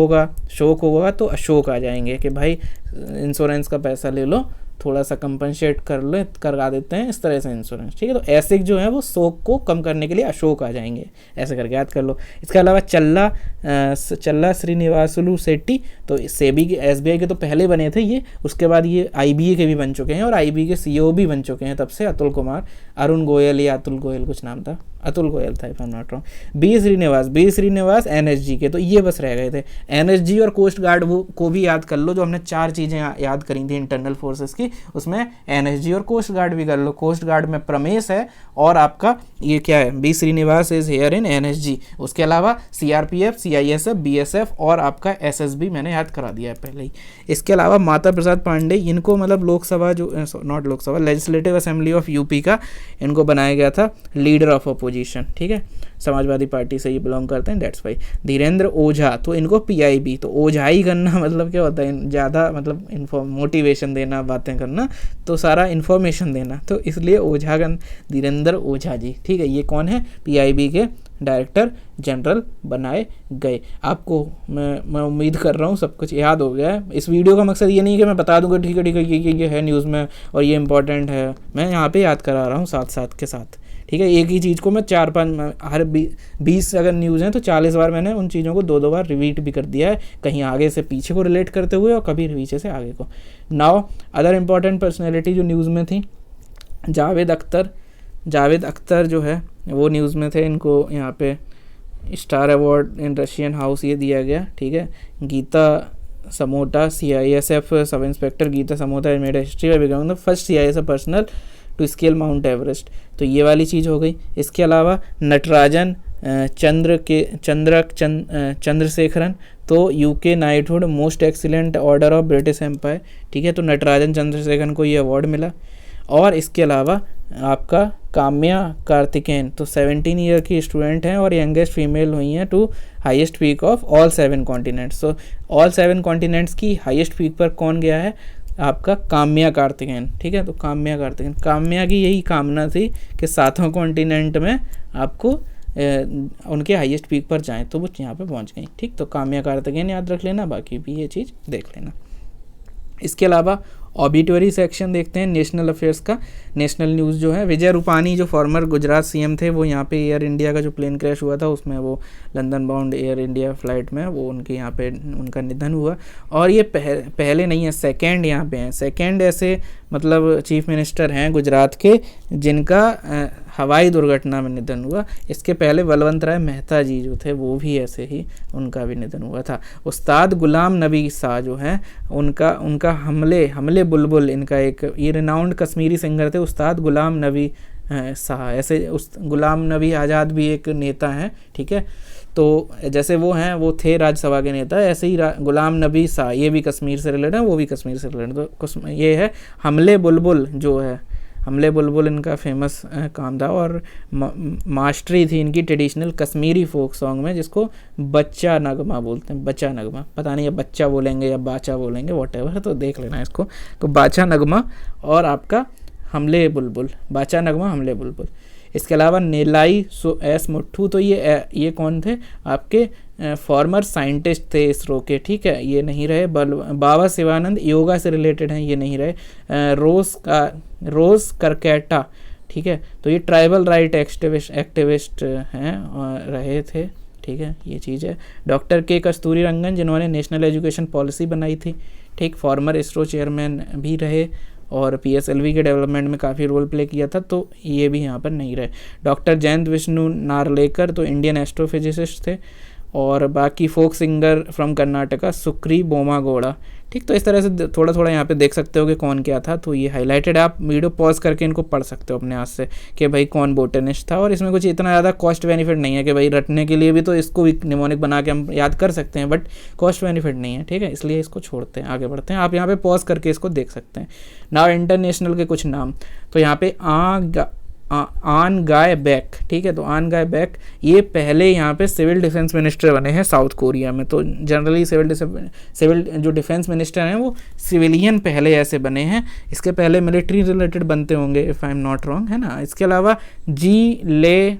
Speaker 2: होगा तो अशोक आ जाएंगे कि भाई इंश्योरेंस का पैसा ले लो, थोड़ा सा कंपनसेट करवा देते हैं, इस तरह से इंश्योरेंस, ठीक है। तो ऐसे जो है वो शोक को कम करने के लिए अशोक आ जाएंगे, ऐसे करके याद कर लो। इसके अलावा चल्ला श्रीनिवासुलु शेट्टी, तो सेबी के SBI के तो पहले बने थे ये, उसके बाद ये IBA के भी बन चुके हैं और IBA के CEO भी बन चुके हैं तब से। अतुल कुमार, अरुण गोयल या अतुल गोयल कुछ नाम था, अतुल गोयल था if I am not wrong. B Srinivas NSG के, तो ये बस रह गए थे। NSG और कोस्ट गार्ड वो को भी याद कर लो, जो हमने 4 चीज़ें याद करी थी इंटरनल फोर्सेस की, उसमें NSG और कोस्ट गार्ड भी कर लो। कोस्ट गार्ड में प्रमेश है और आपका ये क्या है, B Srinivas is here in NSG। उसके अलावा CRPF, CISF, BSF और आपका SSB मैंने याद करा दिया है पहले ही। इसके अलावा माता प्रसाद पांडे, इनको मतलब लेजिस्लेटिव असेंबली ऑफ यूपी का इनको बनाया गया था लीडर ऑफ अपोजिशन, ठीक है। समाजवादी पार्टी से ये बिलोंग करते हैं, दैट्स वाई। धीरेन्द्र ओझा, तो इनको PIB, तो ओझाई करना मतलब क्या होता है, ज़्यादा मतलब मोटिवेशन देना, बातें करना, तो सारा इन्फॉर्मेशन देना, तो इसलिए ओझागन धीरेन्द्र ओझा जी, ठीक है। ये कौन है, PIB के डायरेक्टर जनरल बनाए गए। आपको मैं उम्मीद कर रहा हूँ सब कुछ याद हो गया है। इस वीडियो का मकसद ये नहीं कि मैं बता दूंगा ठीक है ये है न्यूज़ में और ये इंपॉर्टेंट है, मैं यहाँ पे याद करा रहा हूँ साथ के साथ, ठीक है। एक ही चीज़ को मैं 4-5 हर 20 अगर न्यूज़ हैं तो 40 बार मैंने उन चीज़ों को 2-2 बार रिपीट भी कर दिया है, कहीं आगे से पीछे को रिलेट करते हुए और कभी पीछे से आगे को। नाउ अदर इम्पॉर्टेंट पर्सनैलिटी जो न्यूज़ में थी, जावेद अख्तर जो है वो न्यूज़ में थे, इनको यहाँ पे star award in Russian house ये दिया गया, ठीक है। Geeta Samota, CISF sub inspector Geeta Samota made history by becoming the first CISF personnel to scale Mount Everest, तो ये वाली चीज़ हो गई। इसके अलावा नटराजन चंद्रशेखरन, तो UK knighthood most excellent order of British empire, ठीक है। तो नटराजन चंद्रशेखरन को ये अवार्ड मिला। और इसके अलावा आपका काम्या कार्तिकेयन, तो 17 ईयर की स्टूडेंट हैं और यंगेस्ट फीमेल हुई हैं to highest peak of all 7 continents. तो ऑल 7 कॉन्टिनेंट्स की हाईएस्ट पीक पर कौन गया है, आपका काम्या कार्तिकेयन, ठीक है। तो काम्या की यही कामना थी कि 7 कॉन्टिनेंट में आपको उनके हाईएस्ट पीक पर जाएं, तो वो यहाँ पे पहुँच गई, ठीक। तो काम्या कार्तिकेयन याद रख लेना, बाकी भी ये चीज़ देख लेना। इसके अलावा ऑबिटरी सेक्शन देखते हैं नेशनल अफेयर्स का। नेशनल न्यूज़ जो है, विजय रूपानी जो फॉर्मर गुजरात CM थे, वो यहाँ पे एयर इंडिया का जो प्लेन क्रैश हुआ था उसमें वो London bound air India flight में वो उनके यहाँ पे उनका निधन हुआ। और ये पहले नहीं है, सेकंड यहाँ पे हैं, सेकंड ऐसे मतलब चीफ मिनिस्टर हैं गुजरात के, जिनका हवाई दुर्घटना में निधन हुआ। इसके पहले बलवंत राय मेहता जी जो थे वो भी ऐसे ही, उनका भी निधन हुआ था। उस्ताद गुलाम नबी शाह जो हैं उनका हमले बुलबुल, इनका एक ये रिनाउंड कश्मीरी सिंगर थे उस्ताद गुलाम नबी शाह। ऐसे उस गुलाम नबी आज़ाद भी एक नेता हैं, ठीक है। तो जैसे वो हैं, वो थे राज्यसभा के नेता, ऐसे ही गुलाम नबी शाह ये भी कश्मीर से रिलेटेड है, वो भी कश्मीर से रिलेटेड। तो ये है हमले बुलबुल जो है, हमले बुलबुल इनका फेमस काम था और मास्टरी थी इनकी ट्रेडिशनल कश्मीरी फोक सॉन्ग में, जिसको बच्चा नगमा बोलते हैं। बच्चा नगमा, पता नहीं अब बच्चा बोलेंगे या बाचा बोलेंगे, वॉटेवर, तो देख लेना इसको। तो बाचा नगमा और आपका हमले बुलबुल, बाचा नगमा हमले बुलबुल। इसके अलावा नेलाई एस मुट्ठू, तो ये कौन थे? आपके फॉर्मर साइंटिस्ट थे इसरो के, ठीक है, ये नहीं रहे। बाबा शिवानंद योगा से रिलेटेड हैं, ये नहीं रहे। रोज करकेटा, ठीक है, तो ये ट्राइबल राइट एक्टिविस्ट हैं रहे थे, ठीक है, ये चीज़ है। डॉक्टर के कस्तूरी रंगन, जिन्होंने नेशनल एजुकेशन पॉलिसी बनाई थी, ठीक, फॉर्मर इसरो चेयरमैन भी रहे और PSLV के डेवलपमेंट में काफ़ी रोल प्ले किया था, तो ये भी यहाँ पर नहीं रहे। डॉक्टर जयंत विष्णु नार्लेकर, तो इंडियन एस्ट्रोफिजिसिस्ट थे। और बाकी folk singer from Karnataka Sukri बोमागोड़ा, ठीक। तो इस तरह से थोड़ा थोड़ा यहाँ पे देख सकते हो कि कौन क्या था, तो ये हाईलाइटेड, आप वीडियो पॉज करके इनको पढ़ सकते हो अपने हाथ से कि भाई कौन बोटेनिस्ट था। और इसमें कुछ इतना ज़्यादा कॉस्ट बेनिफिट नहीं है कि भाई रटने के लिए भी तो इसको भी निमोनिक बना के हम याद कर सकते हैं, बट कॉस्ट बेनिफिट नहीं है, ठीक है, इसलिए इसको छोड़ते हैं, आगे बढ़ते हैं। आप यहाँ पे पॉज करके इसको देख सकते हैं। नाउ इंटरनेशनल के कुछ नाम, तो यहाँ पे आन गाय बैक, ठीक है, तो आन गाय बैक ये पहले यहाँ पे सिविल डिफेंस मिनिस्टर बने हैं साउथ कोरिया में। तो जनरली सिविल जो डिफेंस मिनिस्टर हैं वो सिविलियन पहले ऐसे बने हैं, इसके पहले मिलिट्री रिलेटेड बनते होंगे if I am not wrong, है ना। इसके अलावा जी ली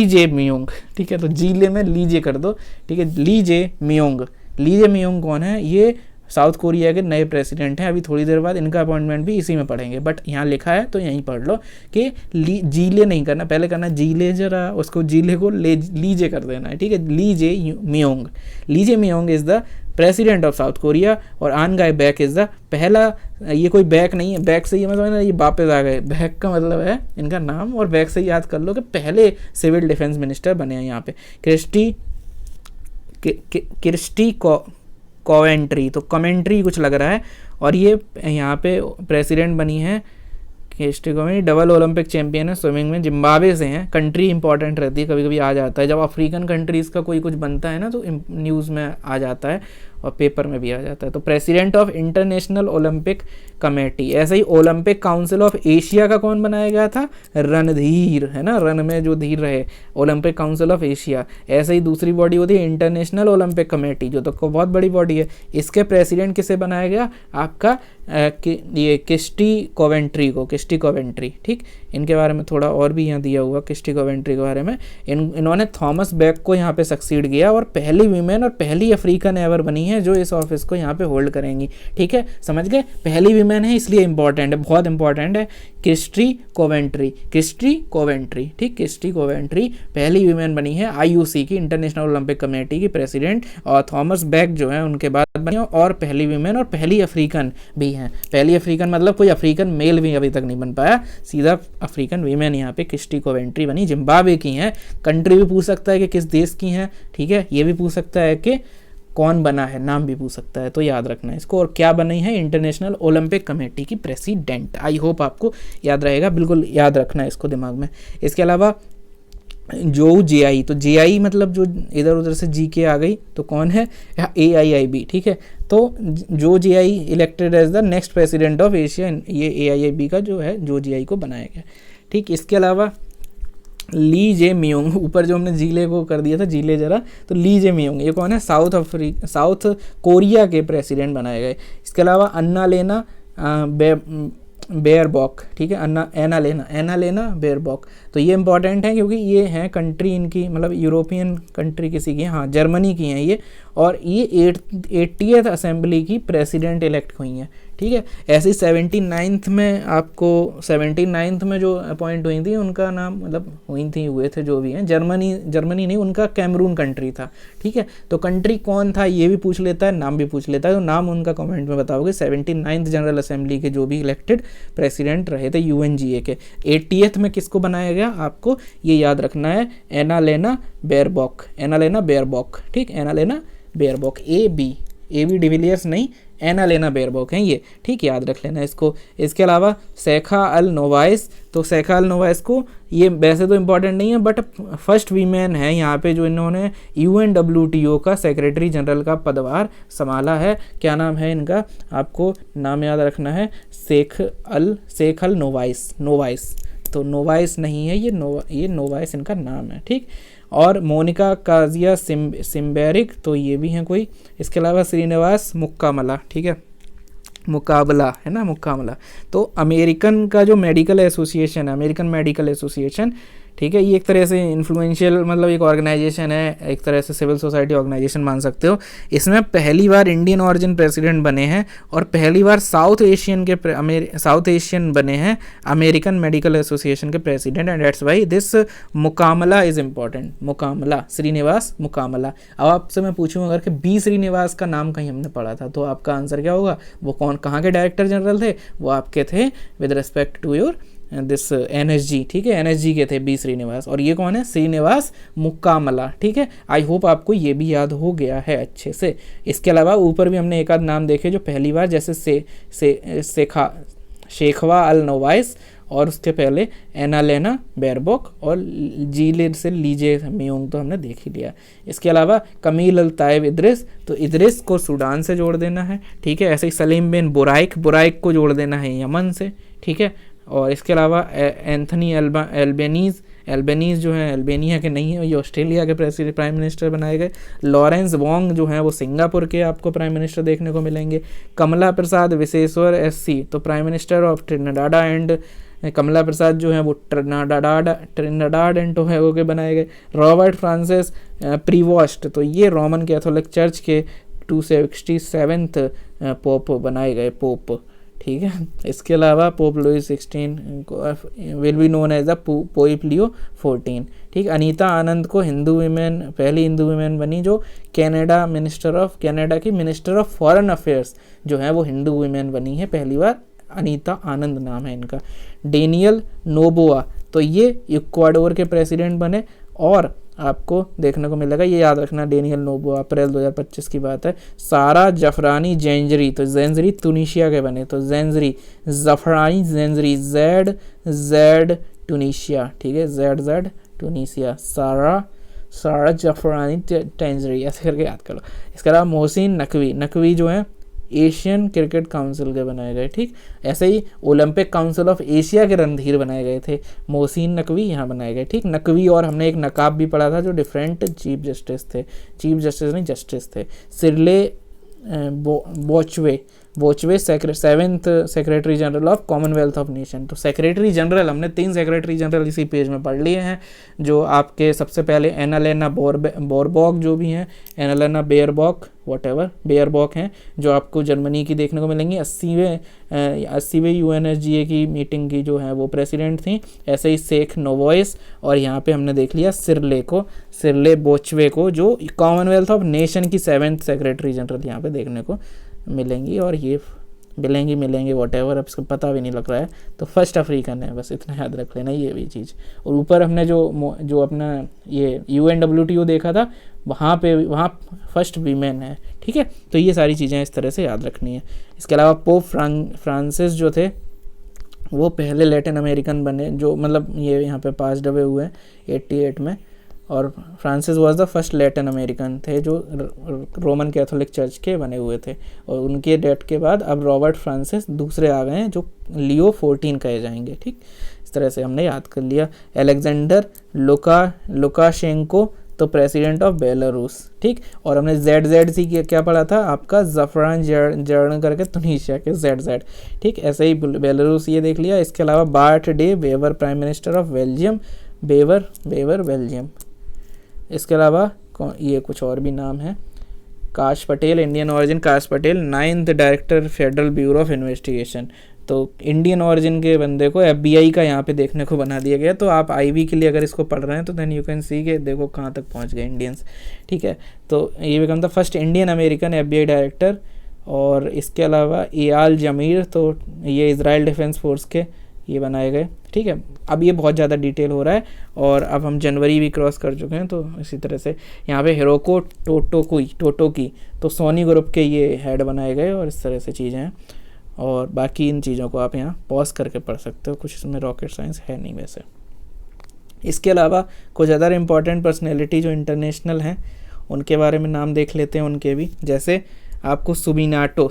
Speaker 2: जे मियोंग, ठीक है, तो जीले में लीजे कर दो, ठीक है, ली जे मियोंग कौन है? ये साउथ कोरिया के नए प्रेसिडेंट हैं। अभी थोड़ी देर बाद इनका अपॉइंटमेंट भी इसी में पढ़ेंगे, बट यहाँ लिखा है तो यहीं पढ़ लो कि जीले नहीं करना, पहले करना जीले, जरा उसको जीले को लीजे कर देना है, ठीक है। Lee Jae Myung is the president of South Korea और आन गाय बैक इज़ द पहला, ये कोई बैक नहीं है, बैक से ये मतलब ना ये वापस आ गए, बैक का मतलब है इनका नाम, और बैक से याद कर लो कि पहले सिविल डिफेंस मिनिस्टर बने हैं यहाँ पे। क्रिस्टी कोवेंट्री, तो कमेंट्री कुछ लग रहा है, और ये यहाँ पे प्रेसिडेंट बनी है Christie Coventry, double Olympic champion है स्विमिंग में, जिम्बाब्वे से हैं। कंट्री इंपॉर्टेंट रहती है, कभी कभी आ जाता है जब अफ्रीकन कंट्रीज़ का कोई कुछ बनता है ना, तो न्यूज़ में आ जाता है और पेपर में भी आ जाता है। तो president of international Olympic committee, ऐसे ही ओलंपिक काउंसिल ऑफ एशिया का कौन बनाया गया था? रणधीर, है ना, रन में जो धीर रहे, ओलंपिक काउंसिल ऑफ एशिया। ऐसे ही दूसरी बॉडी होती है इंटरनेशनल ओलंपिक कमेटी, जो तो बहुत बड़ी बॉडी है, इसके प्रेसिडेंट किसे बनाया गया? आपका ये क्रिस्टी कोवेंट्री, ठीक। इनके बारे में थोड़ा और भी यहाँ दिया हुआ क्रिस्टी कोवेंट्री के बारे में। इन्होंने थॉमस बैक को यहाँ पे सक्सीड किया और पहली वीमेन और पहली अफ्रीकन एवर बनी है जो इस ऑफिस को यहाँ पे होल्ड करेंगी, ठीक है, समझ गए। पहली वीमेन है इसलिए इंपॉर्टेंट है, बहुत इंपॉर्टेंट है। क्रिस्टी कोवेंट्री, ठीक, क्रिस्टी कोवेंट्री पहली वीमेन बनी है IOC की, इंटरनेशनल ओलंपिक कमेटी की प्रेसिडेंट, और थॉमस बैक जो है उनके बाद बनी और पहली वीमेन और पहली अफ्रीकन भी हैं। पहली अफ्रीकन मतलब कोई अफ्रीकन मेल भी अभी तक नहीं बन पाया, सीधा अफ्रीकन वीमेन यहाँ पे क्रिस्टी कोवेंट्री बनी, जिम्बाब्वे की हैं। कंट्री भी पूछ सकता है कि किस देश की हैं, ठीक है, ये भी पूछ सकता है कि कौन बना है, नाम भी पूछ सकता है, तो याद रखना है इसको। और क्या बनी है? इंटरनेशनल ओलंपिक कमेटी की प्रेसिडेंट। आई होप आपको याद रहेगा, बिल्कुल याद रखना है इसको दिमाग में। इसके अलावा जो JI, तो JI मतलब जो इधर उधर से GK आ गई, तो कौन है? AIIB, ठीक है। तो जो JI elected as the next president of Asia, ये AIIB का जो है जो JI को बनाया गया, ठीक। इसके अलावा ली जे मियोंग, ऊपर जो हमने जीले को कर दिया था जीले जरा, तो ली जे मियोंग ये कौन है? साउथ कोरिया के प्रेसिडेंट बनाए गए। इसके अलावा अन्ना लेना बेयरबॉक, ठीक है, एना लेना बेयरबॉक, तो ये इंपॉर्टेंट है क्योंकि ये हैं कंट्री इनकी, मतलब यूरोपियन कंट्री किसी की, हाँ जर्मनी की हैं ये, और ये 80th असेंबली की प्रेसिडेंट इलेक्ट हुई हैं, ठीक है। ऐसे ही 79th में आपको 79th में जो अपॉइंट हुई थी उनका नाम मतलब हुए थे जो भी हैं, जर्मनी नहीं, उनका कैमरून कंट्री था, ठीक है। तो कंट्री कौन था ये भी पूछ लेता है, नाम भी पूछ लेता है, तो नाम उनका कमेंट में बताओगे। 79th जनरल असेंबली के जो भी इलेक्टेड प्रेसिडेंट रहे थे UNGA के। 80th में किसको बनाया गया आपको ये याद रखना है, एनालेना बेयरबॉक, ठीक, Annalena Baerbock, A B de Villiers नहीं, एनालेना बेयरबॉक हैं ये, ठीक, याद रख लेना इसको। इसके अलावा सेखा अल नोवाइस, तो सेखा अल नोवाइस को ये वैसे तो इम्पॉर्टेंट नहीं है बट फर्स्ट वीमेन है यहाँ पे जो इन्होंने UNWTO का सेक्रेटरी जनरल का पदभार संभाला है। क्या नाम है इनका, आपको नाम याद रखना है, शेख अल नोवाइस, तो नोवाइस नहीं है ये नोवाइस इनका नाम है, ठीक। और मोनिका काजिया सिम्बेरिक, तो ये भी हैं कोई। इसके अलावा श्रीनिवास मुक्कामला, ठीक है, मुकाबला है ना, मुक्कामला। तो अमेरिकन का जो मेडिकल एसोसिएशन है, अमेरिकन मेडिकल एसोसिएशन, ठीक है, ये एक तरह से इन्फ्लुएंशियल मतलब एक ऑर्गेनाइजेशन है, एक तरह से सिविल सोसाइटी ऑर्गेनाइजेशन मान सकते हो। इसमें पहली बार इंडियन ऑरिजिन प्रेसिडेंट बने हैं और पहली बार साउथ एशियन बने हैं अमेरिकन मेडिकल एसोसिएशन के president, and that's why this Mukkamala is important. Mukkamala, Srinivas Mukkamala. अब आपसे मैं पूछूँ अगर कि बी श्रीनिवास का नाम कहीं हमने पढ़ा था तो आपका आंसर क्या होगा, वो कहाँ के डायरेक्टर जनरल थे, वो आपके थे with respect to your this NSG, ठीक है, NSG के थे बी श्रीनिवास, और ये कौन है, श्रीनिवास मुक्कामला, ठीक है। आई होप आपको ये भी याद हो गया है अच्छे से। इसके अलावा ऊपर भी हमने एक आध नाम देखे जो पहली बार, जैसे शेखवा अल नोवाइस, और उसके पहले एनालेना बेयरबॉक, और जीले से लीजे मियोंग तो हमने देख ही लिया। इसके अलावा कमील अल ताइब इद्रिस, तो इद्रिस को सूडान से जोड़ देना है, ठीक है। ऐसे ही सलीम बिन बुराइक को जोड़ देना है यमन से, ठीक है। और इसके अलावा एंथनी एल्बेनीज जो है अल्बेनिया के नहीं है, ये ऑस्ट्रेलिया के प्राइम मिनिस्टर बनाए गए। लॉरेंस वोंग जो हैं वो सिंगापुर के आपको प्राइम मिनिस्टर देखने को मिलेंगे। कमला प्रसाद विशेश्वर SC, तो prime minister of Trinidad and Kamla Prasad जो हैं वो ट्रिनिडाड एंड टोबैगो के बनाए गए। रॉबर्ट फ्रांसिस प्रीवॉस्ट, तो ये रोमन कैथोलिक चर्च के 267th पोप बनाए गए पोप, ठीक है। इसके अलावा Pope Louis 16 will be known as the Pope Leo 14, ठीक। अनीता आनंद को पहली हिंदू वीमेन बनी जो कनाडा की मिनिस्टर ऑफ फॉरेन अफेयर्स जो है वो हिंदू वीमेन बनी है पहली बार, अनीता आनंद नाम है इनका। डेनियल नोबोआ, तो ये इक्वाडोर के प्रेसिडेंट बने, और आपको देखने को मिलेगा, ये याद रखना, डेनियल नोबोआ अप्रैल 2025 की बात है। सारा जफरानी जेंजरी, तो जेंजरी तुनिशिया के बने, तो जफरानी जेंजरी जेड टूनिशिया, ठीक है, जेड टूनिशिया, सारा जफरानी टेंजरी, ऐसे करके याद करो। इसके अलावा मोहसिन नकवी जो है एशियन क्रिकेट काउंसिल के बनाए गए, ठीक। ऐसे ही ओलंपिक काउंसिल ऑफ एशिया के रणधीर बनाए गए थे, मोहसिन नकवी यहाँ बनाए गए, ठीक। नकवी, और हमने एक नकाब भी पढ़ा था जो डिफरेंट चीफ जस्टिस थे। सिरले बोचवे 7th secretary general of Commonwealth of nation, तो सेक्रेटरी जनरल हमने 3 सेक्रेटरी जनरल इसी पेज में पढ़ लिए हैं, जो आपके सबसे पहले एनालेना बोरबॉक जो भी हैं, एनालेना बेयरबॉक हैं जो आपको जर्मनी की देखने को मिलेंगी। 80वें UNSGA की मीटिंग की जो है वो प्रेसिडेंट थी। ऐसे ही शेख नोवाइस, और यहाँ पे हमने देख लिया सिरले बोचवे को जो कॉमनवेल्थ ऑफ नेशन की 7th सेक्रेटरी जनरल यहाँ पे देखने को मिलेंगी, और ये मिलेंगे व्हाटएवर, अब इसको पता भी नहीं लग रहा है, तो फर्स्ट अफ्रीकन है, बस इतना याद रख लेना ये भी चीज़। और ऊपर हमने जो अपना ये UNWTO देखा था वहाँ फर्स्ट वीमेन है, ठीक है। तो ये सारी चीज़ें इस तरह से याद रखनी है। इसके अलावा पोप फ्रांसिस जो थे वो पहले लैटिन अमेरिकन बने, जो मतलब ये यहाँ पे पास्ड अवे हुए 88 में, और Francis was the first Latin American थे जो रोमन कैथोलिक चर्च के बने हुए थे, और उनके डेथ के बाद अब रॉबर्ट फ्रांसिस दूसरे आ गए हैं जो लियो 14 कहे जाएंगे, ठीक। इस तरह से हमने याद कर लिया। एलेक्जेंडर लुकाशेंको, तो प्रेसिडेंट ऑफ बेलारूस, ठीक। और हमने ZZC क्या पढ़ा था आपका, जफरान जर्न करके तुनिशिया के ZZ, ठीक। ऐसे ही बेलारूस ये देख लिया। इसके अलावा Bart De Wever prime minister of Belgium, Belgium. इसके अलावा ये कुछ और भी नाम है, काश पटेल, इंडियन ऑरिजिन काश Patel, 9th director federal bureau of investigation. तो इंडियन ऑरिजिन के बंदे को FBI का यहाँ पे देखने को बना दिया गया। तो आप IB के लिए अगर इसको पढ़ रहे हैं तो देन यू कैन सी के देखो कहाँ तक पहुँच गए इंडियंस, ठीक है। तो ये become the first Indian American FBI director. और इसके अलावा एयाल जमीर, तो ये इजराइल डिफेंस फोर्स के ये बनाए गए, ठीक है। अब ये बहुत ज़्यादा डिटेल हो रहा है और अब हम जनवरी भी क्रॉस कर चुके हैं। तो इसी तरह से यहाँ पे हिरोको टोटोकी तो सोनी ग्रुप के ये हेड बनाए गए और इस तरह से चीज़ें हैं। और बाकी इन चीज़ों को आप यहाँ पॉज करके पढ़ सकते हो, कुछ इसमें रॉकेट साइंस है नहीं वैसे। इसके अलावा कुछ अदर इम्पॉर्टेंट पर्सनैलिटी जो इंटरनेशनल हैं उनके बारे में नाम देख लेते हैं उनके भी। जैसे आपको सुबियांटो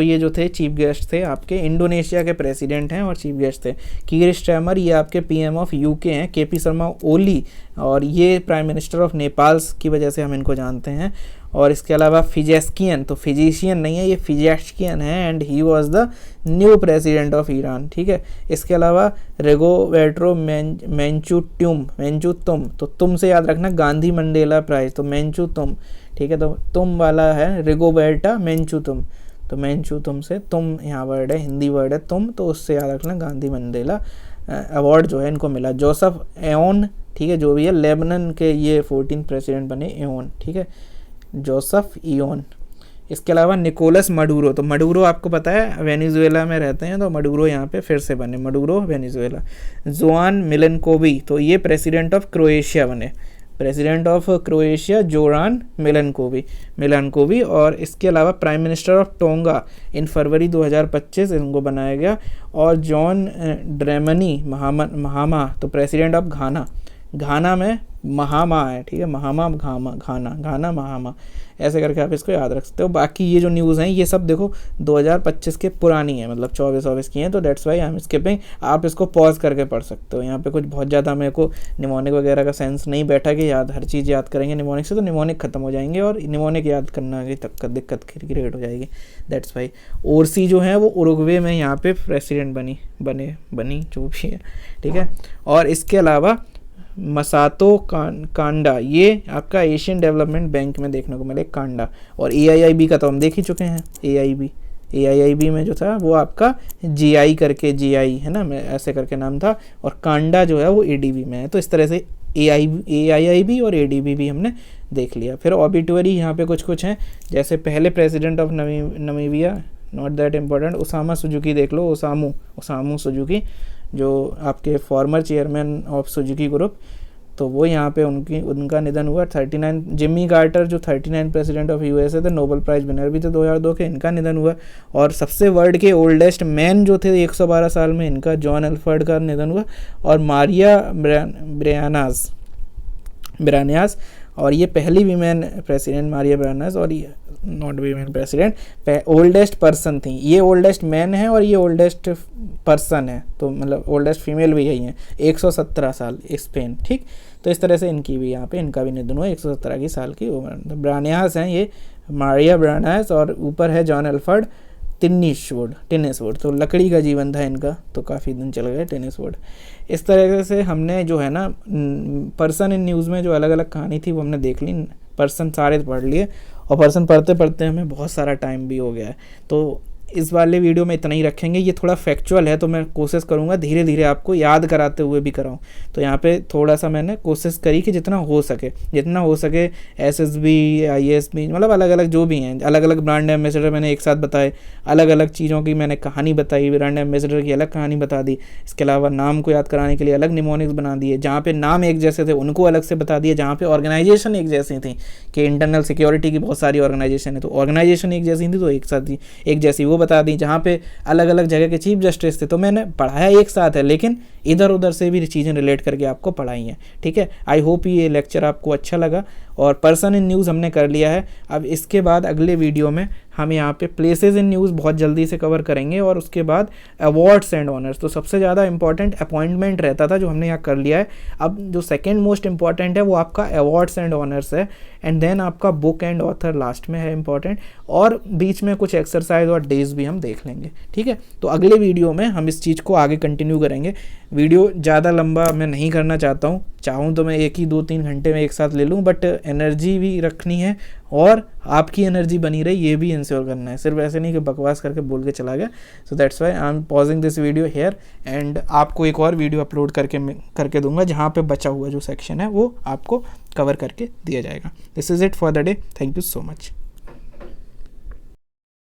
Speaker 2: ये जो थे चीफ गेस्ट थे, आपके इंडोनेशिया के प्रेसिडेंट हैं और चीफ गेस्ट थे। कीर स्टैमर ये आपके PM ऑफ UK हैं। KP शर्मा ओली और ये प्राइम मिनिस्टर ऑफ नेपाल की वजह से हम इनको जानते हैं। और इसके अलावा फिजेस्कियन, तो फिजिशियन नहीं है ये, फिजेस्कियन है and he was the new president of Iran, ठीक है। इसके अलावा रेगोवेट्रो मेंचुतुम, तो तुम से याद रखना गांधी मंडेला प्राइज, तो मेंचुतुम, ठीक है। तो तुम वाला है रिगोबेर्टा मेंचुतुम, तो मेंचुतुम से तुम यहाँ वर्ड है, हिंदी वर्ड है तुम, तो उससे याद रखना गांधी मंडेला अवार्ड जो है इनको मिला। जोसेफ एओन, ठीक है, जो भी है लेबनन के ये 14 प्रेसिडेंट बने, एओन, ठीक है, जोसेफ इयोन। इसके अलावा निकोलस मडूरो, तो मडूरो आपको पता है वेनेजुएला में रहते हैं, तो मडूरो यहाँ पे फिर से बने, मडूरो वेनेजुएला। जोआन मिलेनकोवी, तो ये प्रेसिडेंट ऑफ क्रोएशिया बने, प्रेसिडेंट ऑफ क्रोएशिया जोरान मिलेनकोवी। और इसके अलावा प्राइम मिनिस्टर ऑफ टोंगा इन फरवरी 2025 इनको बनाया गया। और जॉन ड्रेमनी महामा, तो प्रेसिडेंट ऑफ घाना में महामा है, ठीक है, घाना महामा, ऐसे करके आप इसको याद रख सकते हो। बाकी ये जो न्यूज़ हैं ये सब देखो 2025 के पुरानी है, मतलब 24 की हैं, तो that's why I am skipping. आप इसको पॉज करके पढ़ सकते हो। यहाँ पे कुछ बहुत ज़्यादा मेरे को निमोनिक वगैरह का सेंस नहीं बैठा कि हर चीज़ याद करेंगे निमोनिक से, तो निमोनिक खत्म हो जाएंगे और निमोनिक याद करना की तक दिक्कत क्रिएट हो जाएगी, दैट्स वाई। ओरसी जो है वो उरुग्वे में यहाँ पे प्रेसिडेंट बनी जो भी है, ठीक है। और इसके अलावा मसातो कांडा, ये आपका एशियन डेवलपमेंट बैंक में देखने को मिले कांडा। और AIIB का तो हम देख ही चुके हैं, AIIB में जो था वो आपका GI करके, GI है ना, मैं ऐसे करके नाम था, और कांडा जो है वो ADB में है। तो इस तरह से AIIB और ADB भी हमने देख लिया। फिर ऑबिटुअरी यहाँ पे कुछ हैं, जैसे पहले president of Namibia, not that important, Osama Suzuki देख लो, ओसामू सुजुकी जो आपके former chairman of Suzuki group, तो वो यहाँ पे उनका निधन हुआ। 39 जिम्मी कार्टर जो 39 प्रेसिडेंट ऑफ USA थे, नोबेल प्राइज़ विनर भी थे 2002 के, इनका निधन हुआ। और सबसे वर्ल्ड के ओल्डेस्ट मैन जो थे 112 साल में, इनका जॉन एल्फर्ड का निधन हुआ। और मारिया ब्रानियास, और ये पहली वीमेन प्रेसिडेंट मारिया ब्रानियास, और ये not women president, oldest person थी। ये ओल्डेस्ट मैन है और ये ओल्डेस्ट पर्सन है, तो मतलब ओल्डेस्ट फीमेल भी यही है, 117 साल, स्पेन, ठीक। तो इस तरह से इनकी भी यहाँ पे इनका भी निधन हुआ 117 की साल की उम्र। तो ब्रानियास हैं ये, मारिया ब्रानियास, और ऊपर है जॉन एल्फर्ड टेनिसवुड, तो लकड़ी का जीवन था इनका, तो काफ़ी दिन चल गए टेनिसवुड। इस तरह से हमने जो है ना पर्सन इन न्यूज़ में जो अलग अलग कहानी थी वो हमने देख ली, पर्सन सारे पढ़ लिए, और पर्सन पढ़ते पढ़ते हमें बहुत सारा टाइम भी हो गया है। तो इस वाले वीडियो में इतना ही रखेंगे। ये थोड़ा फैक्चुअल है तो मैं कोशिश करूँगा धीरे धीरे आपको याद कराते हुए भी कराऊँ। तो यहाँ पे थोड़ा सा मैंने कोशिश करी कि जितना हो सके SSB ISB, मतलब अलग अलग जो भी हैं, अलग अलग ब्रांड एम्बेसडर मैंने एक साथ बताए, अलग अलग चीज़ों की मैंने कहानी बताई, ब्रांड एम्बेसडर की अलग कहानी बता दी। इसके अलावा नाम को याद कराने के लिए अलग निमोनिक्स बना दिए, जहाँ पे नाम एक जैसे थे उनको अलग से बता दिए, जहाँ पे ऑर्गेनाइजेशन एक जैसी थी कि इंटरनल सिक्योरिटी की बहुत सारी ऑर्गेनाइजेशन है तो ऑर्गेनाइजेशन एक जैसी थी तो एक साथ एक जैसी वो बता दी। जहाँ पे अलग अलग जगह के चीफ जस्टिस थे तो मैंने पढ़ाया एक साथ है, लेकिन इधर उधर से भी चीज़ें रिलेट करके आपको पढ़ाई हैं, ठीक है। आई होप ये लेक्चर आपको अच्छा लगा और पर्सन इन न्यूज़ हमने कर लिया है। अब इसके बाद अगले वीडियो में हम यहाँ पे प्लेसेस इन न्यूज़ बहुत जल्दी से कवर करेंगे और उसके बाद अवार्ड्स एंड ऑनर्स। तो सबसे ज़्यादा इंपॉर्टेंट अपॉइंटमेंट रहता था जो हमने यहाँ कर लिया है। अब जो सेकेंड मोस्ट इंपॉर्टेंट है वो आपका अवार्ड्स एंड ऑनर्स है, एंड देन आपका बुक एंड ऑथर लास्ट में है इंपॉर्टेंट, और बीच में कुछ एक्सरसाइज और डेज भी हम देख लेंगे, ठीक है। तो अगले वीडियो में हम इस चीज़ को आगे कंटिन्यू करेंगे। वीडियो ज़्यादा लंबा मैं नहीं करना चाहता हूँ, चाहूँ तो मैं 1 ही 2-3 घंटे में एक साथ ले लूँ, बट एनर्जी भी रखनी है और आपकी एनर्जी बनी रही ये भी इंश्योर करना है, सिर्फ ऐसे नहीं कि बकवास करके बोल के चला गया। So that's why I am pausing this video hair and आपको एक और वीडियो अपलोड करके दूंगा जहाँ पे बचा हुआ जो सेक्शन है वो आपको कवर करके दिया जाएगा। This is it for the day, thank you so much.